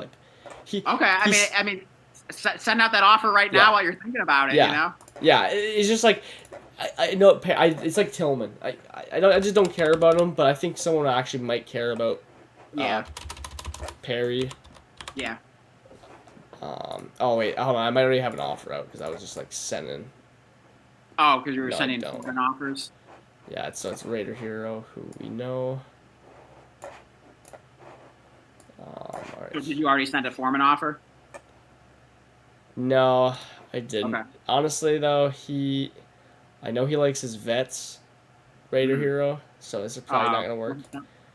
Send out that offer right now while you're thinking about it. Yeah. You know. Yeah, it's just I know it's like Tillman. I just don't care about him, but I think someone actually might care about. Perry. Yeah. Oh wait, hold on. I might already have an offer out because I was just sending. Oh, because you were sending different offers. Yeah, it's Raider Hero, who we know. All right. Did you already send a foreman offer? No, I didn't. Okay. Honestly, though, I know he likes his vets, Raider Hero, so this is probably not gonna work.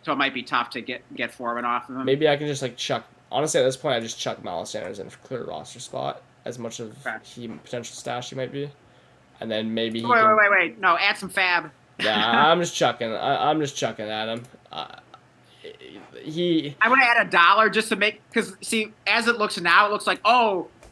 So it might be tough to get foreman off of him. Maybe I can just chuck. Honestly, at this point, I just chuck Miles Sanders in for clear roster spot, as much of potential stash he might be. And then maybe he Wait. No, add some fab. Yeah, I'm just chucking. I'm just chucking at him. I want to add $1 just to make, because see, as it looks now, it looks like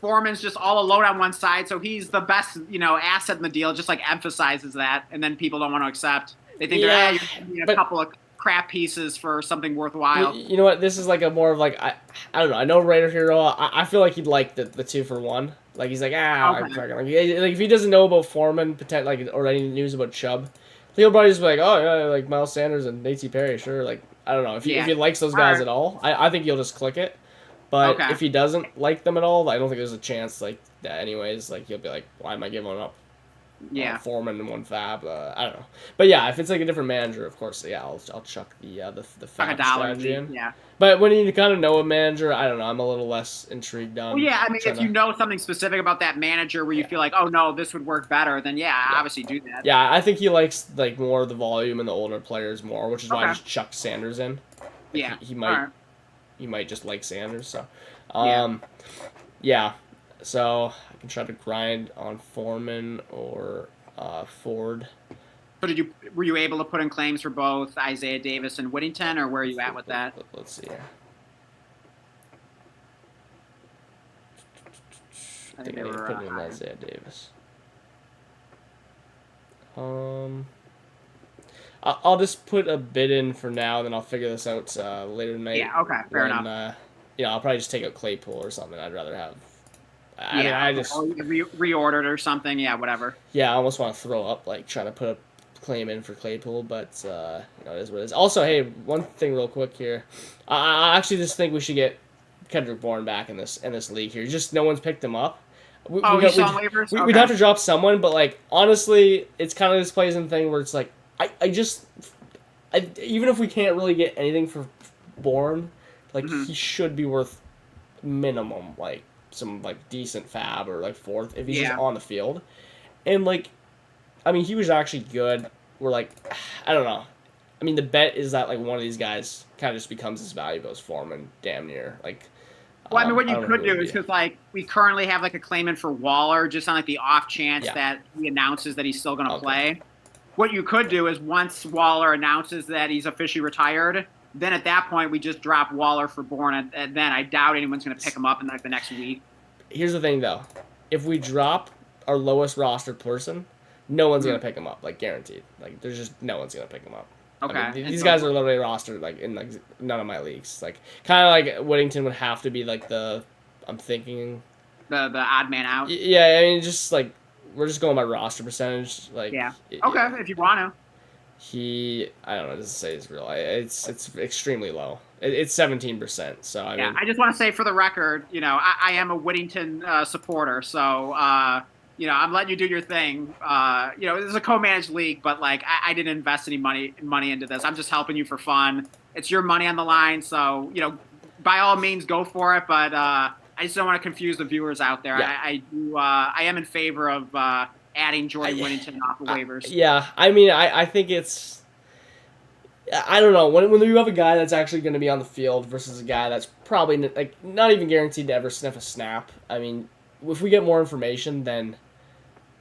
Foreman's just all alone on one side, so he's the best asset in the deal. Just emphasizes that, and then people don't want to accept. They think you're getting a couple of crap pieces for something worthwhile. You know what? This is a more of I don't know. I know Raider Hero. I feel like he'd like the 2-for-1. He's if he doesn't know about Foreman, or any news about Chubb, he'll probably just be Miles Sanders and A.T. Perry. Sure, I don't know if he likes those guys at all. I think he'll just click it. But if he doesn't like them at all, I don't think there's a chance that anyways. He'll be why am I giving one up? Yeah. Foreman in one fab. I don't know, but yeah, if it's like a different manager, of course, yeah, I'll chuck the fab strategy in. Yeah. But when you kind of know a manager, I don't know, I'm a little less intrigued on. Well, yeah, I mean, if you know something specific about that manager where you feel like, oh no, this would work better, then obviously do that. Yeah, I think he likes like more of the volume and the older players more, which is why I just chucked Sanders in. Like, he might just like Sanders. So, yeah. So I can try to grind on Foreman or Ford. So were you able to put in claims for both Isaiah Davis and Whittington, or where are you at with that? Let's see here. I think I need to put in Isaiah Davis. I'll just put a bid in for now, and then I'll figure this out later tonight. Yeah, okay, fair enough. I'll probably just take out Claypool or something. I'd rather have. I just reordered or something. Yeah, whatever. Yeah, I almost want to throw up like trying to put a claim in for Claypool, but it is what it is. Also, hey, one thing real quick here. I actually just think we should get Kendrick Bourne back in this league here. Just no one's picked him up. He's on waivers? We'd have to drop someone, but like honestly, it's kind of this Playson thing where it's like even if we can't really get anything for Bourne, like he should be worth minimum like some like decent fab or like fourth if he's just on the field. And like, I mean, he was actually good. We're like, I don't know. I mean, the bet is that like one of these guys kind of just becomes as valuable as Foreman, damn near. Like, well, I mean, what you could do is because like we currently have like a claimant for Waller, just on like the off chance that he announces that he's still going to play. What you could do is once Waller announces that he's officially retired, then at that point we just drop Waller for Bourne, and then I doubt anyone's going to pick him up in like the next week. Here's the thing, though: if we drop our lowest roster person, no one's going to pick him up, like guaranteed. Like there's just no one's going to pick him up. Okay. I mean, these guys are literally rostered like in like none of my leagues. Like kind of like Whittington would have to be like I'm thinking the odd man out. Yeah, I mean just like we're just going by roster percentage. Like okay, if you want to. I don't know. It doesn't say it's real. It's extremely low. It's 17%. So I mean, I just want to say for the record, I am a Whittington supporter. So I'm letting you do your thing. This is a co-managed league, but like I didn't invest any money into this. I'm just helping you for fun. It's your money on the line, so by all means go for it. But I just don't want to confuse the viewers out there. Yeah. I am in favor of adding Jordan Whittington off the waivers. Yeah, I mean, I think it's. I don't know when you have a guy that's actually going to be on the field versus a guy that's probably like not even guaranteed to ever sniff a snap. I mean, if we get more information, then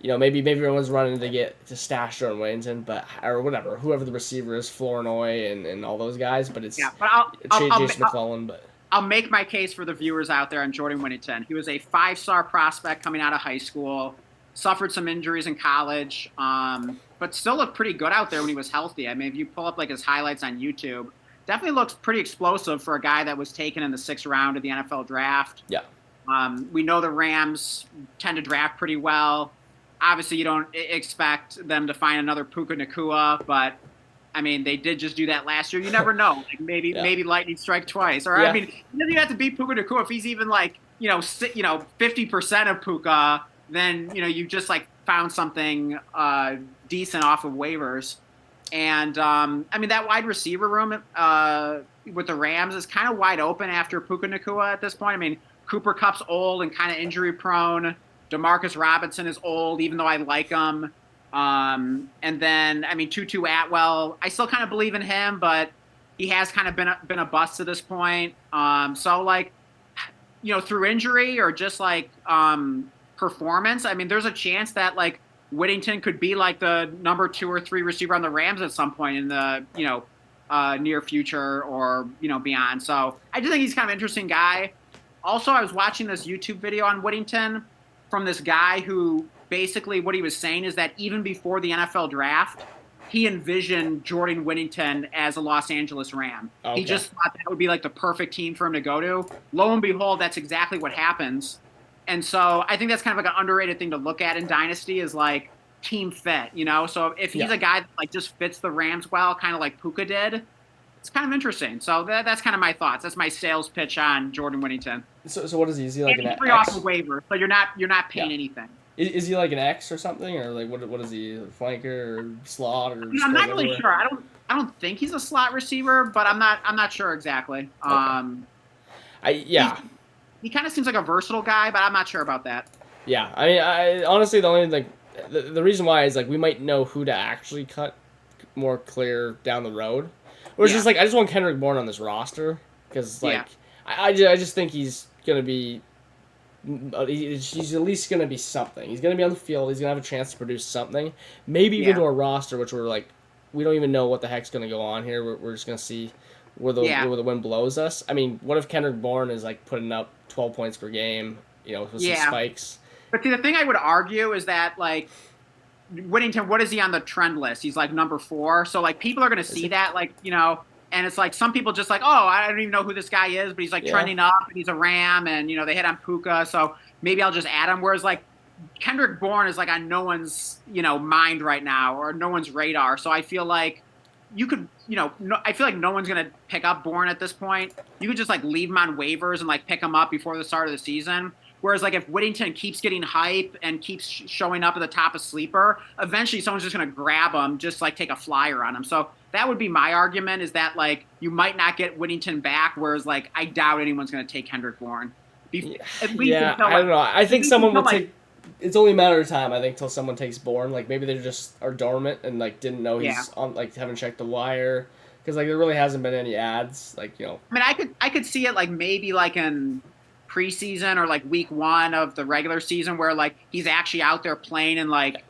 maybe everyone's running to stash Jordan Whittington, or whatever, whoever the receiver is, Flournoy and all those guys. But it's Jason McClellan. But I'll make my case for the viewers out there on Jordan Whittington. He was a 5-star prospect coming out of high school. Suffered some injuries in college, but still looked pretty good out there when he was healthy. I mean, if you pull up like his highlights on YouTube, definitely looks pretty explosive for a guy that was taken in the 6th round of the NFL draft. Yeah. We know the Rams tend to draft pretty well. Obviously, you don't expect them to find another Puka Nacua, but I mean, they did just do that last year. You never know. Like maybe lightning strike twice. Or I mean, you don't even have to beat Puka Nacua if he's even like 50% of Puka. Then you just like found something decent off of waivers, and I mean that wide receiver room with the Rams is kind of wide open after Puka Nacua at this point. I mean Cooper Kupp's old and kind of injury prone. Demarcus Robinson is old, even though I like him. And then I mean Tutu Atwell, I still kind of believe in him, but he has kind of been a bust to this point. So like through injury or just like performance, I mean, there's a chance that like Whittington could be like the number 2 or 3 receiver on the Rams at some point in the near future or beyond. So I just think he's kind of an interesting guy. Also, I was watching this YouTube video on Whittington from this guy who basically what he was saying is that even before the NFL draft, he envisioned Jordan Whittington as a Los Angeles Ram. Okay. He just thought that would be like the perfect team for him to go to. Lo and behold, that's exactly what happens. And so I think that's kind of like an underrated thing to look at in Dynasty is like team fit, So if he's a guy that like just fits the Rams well, kind of like Puka did, it's kind of interesting. So that's kind of my thoughts. That's my sales pitch on Jordan Whittington. So what is he? Is he like an free off the waiver, so you're not paying anything. Is he like an X or something, or like what is he, a flanker or slot or just I'm goes not really everywhere? sure. I don't think he's a slot receiver, but I'm not sure exactly. Okay. He's Yeah. he kind of seems like a versatile guy, but I'm not sure about that. Yeah, I mean, I honestly the only like the reason why is like we might know who to actually cut more clear down the road, or it's Yeah, just like I just want Kendrick Bourne on this roster because yeah, like I just think he's gonna be he's at least gonna be something. He's gonna be on the field. He's gonna have a chance to produce something, maybe even yeah, to a roster which we're like we don't even know what the heck's gonna go on here. We're just gonna see yeah, where the wind blows us. I mean, what if Kendrick Bourne is like putting up 12 points per game, with some yeah. spikes? But see, the thing I would argue is that like Whittington, what is he on the trend list? He's like number 4. So like people are going to Is see he? that, like, and it's like some people just like, oh, I don't even know who this guy is, but he's like Yeah. trending up and he's a Ram and, they hit on Puka. So maybe I'll just add him. Whereas like Kendrick Bourne is like on no one's, mind right now or no one's radar. So I feel like you could, no, I feel like no one's going to pick up Bourne at this point. You could just like leave him on waivers and like pick him up before the start of the season. Whereas, like, if Whittington keeps getting hype and keeps showing up at the top of sleeper, eventually someone's just going to grab him, just like take a flyer on him. So that would be my argument: is that like you might not get Whittington back, whereas like I doubt anyone's going to take Kendrick Bourne. At least Yeah, until I don't like know. I at think least someone until will like take. It's only a matter of time. I think till someone takes Bourne. Like maybe they just are dormant and like didn't know yeah. he's on. Like haven't checked the wire because like there really hasn't been any ads. Like. I mean, I could see it like maybe like in preseason or like week 1 of the regular season where like he's actually out there playing and like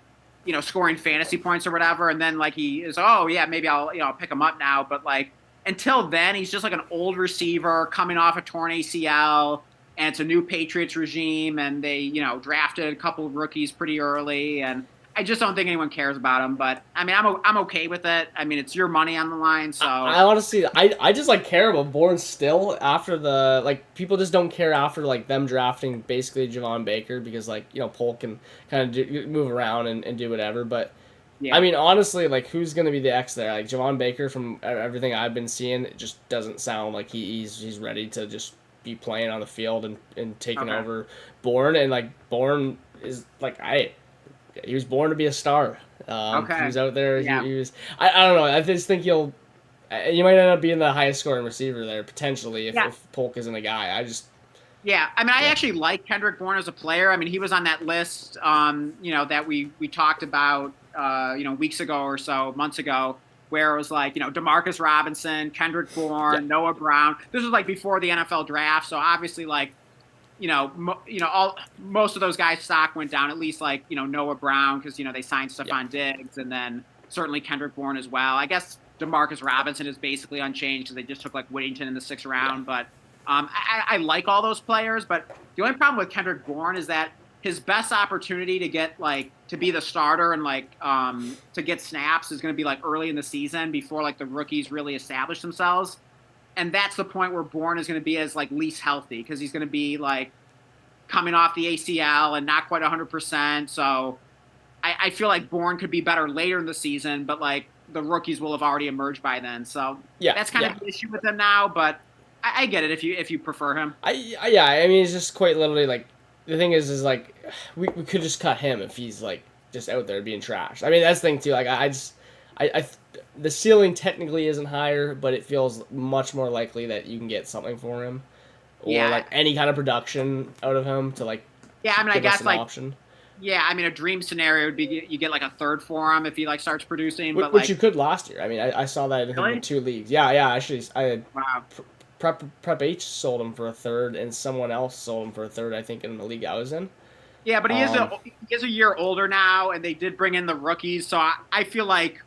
scoring fantasy points or whatever, and then like he is, oh yeah, maybe I'll pick him up now, but like until then he's just like an old receiver coming off a torn ACL, and it's a new Patriots regime, and they drafted a couple of rookies pretty early, and I just don't think anyone cares about him. But I mean, I'm okay with it. I mean, it's your money on the line, so I honestly, I just like care about Bourne still after the like people just don't care after like them drafting basically Javon Baker because like Polk can kind of move around and do whatever. But yeah, I mean honestly, like who's gonna be the X there? Like Javon Baker from everything I've been seeing, it just doesn't sound like he's ready to just be playing on the field and taking okay, over Bourne, and like Bourne is like he was born to be a star. He okay, was out there. yeah. He was. I don't know. I just think you might end up being the highest scoring receiver there potentially Yeah, if Polk isn't a guy. yeah. I mean, I Yeah. actually like Kendrick Bourne as a player. I mean, he was on that list, that we talked about, weeks ago or so, months ago, where it was like, Demarcus Robinson, Kendrick Yeah. Bourne, Noah Brown. This was like before the NFL draft, so obviously, like, all most of those guys' stock went down. At least like Noah Brown because they signed Yeah. Stephon Diggs, and then certainly Kendrick Bourne as well. I guess Demarcus Robinson is basically unchanged because they just took like Whittington in the 6th Yeah. round. But I like all those players. But the only problem with Kendrick Bourne is that his best opportunity to get like to be the starter and like to get snaps is going to be like early in the season before like the rookies really establish themselves. And that's the point where Bourne is going to be as like least healthy because he's going to be like coming off the ACL and not quite 100%. So I feel like Bourne could be better later in the season, but like the rookies will have already emerged by then. So Yeah. that's kind Yeah. of the issue with him now. But I get it if you prefer him. Yeah. I mean, it's just quite literally like the thing is like we could just cut him if he's like just out there being trashed. I mean, that's the thing too. Like I the ceiling technically isn't higher, but it feels much more likely that you can get something for him, or Yeah. like any kind of production out of him to like Yeah, I mean, I give us guess an like option. yeah, I mean, a dream scenario would be you get like a third for him if he like starts producing. Which, But which like, you could last year. I mean, I saw that in really, the 2 leagues. Yeah. Actually, I had wow. Prep H sold him for a third, and someone else sold him for a third. I think in the league I was in. Yeah, but Um, he is a year older now, and they did bring in the rookies, so I feel like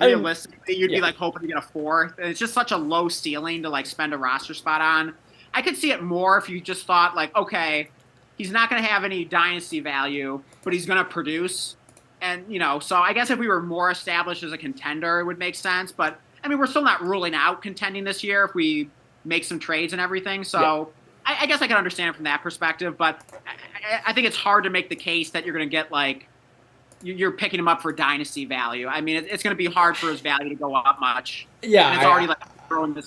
I mean, realistically you'd be yeah. like hoping to get a fourth. And it's just such a low ceiling to like spend a roster spot on. I could see it more if you just thought like, okay, he's not going to have any dynasty value, but he's going to produce, and so I guess if we were more established as a contender, it would make sense. But I mean, we're still not ruling out contending this year if we make some trades and everything. So. Yeah. I guess I can understand it from that perspective, but I think it's hard to make the case that you're going to get like you're picking him up for dynasty value. I mean, it's going to be hard for his value to go up much. Yeah, And it's already like throwing this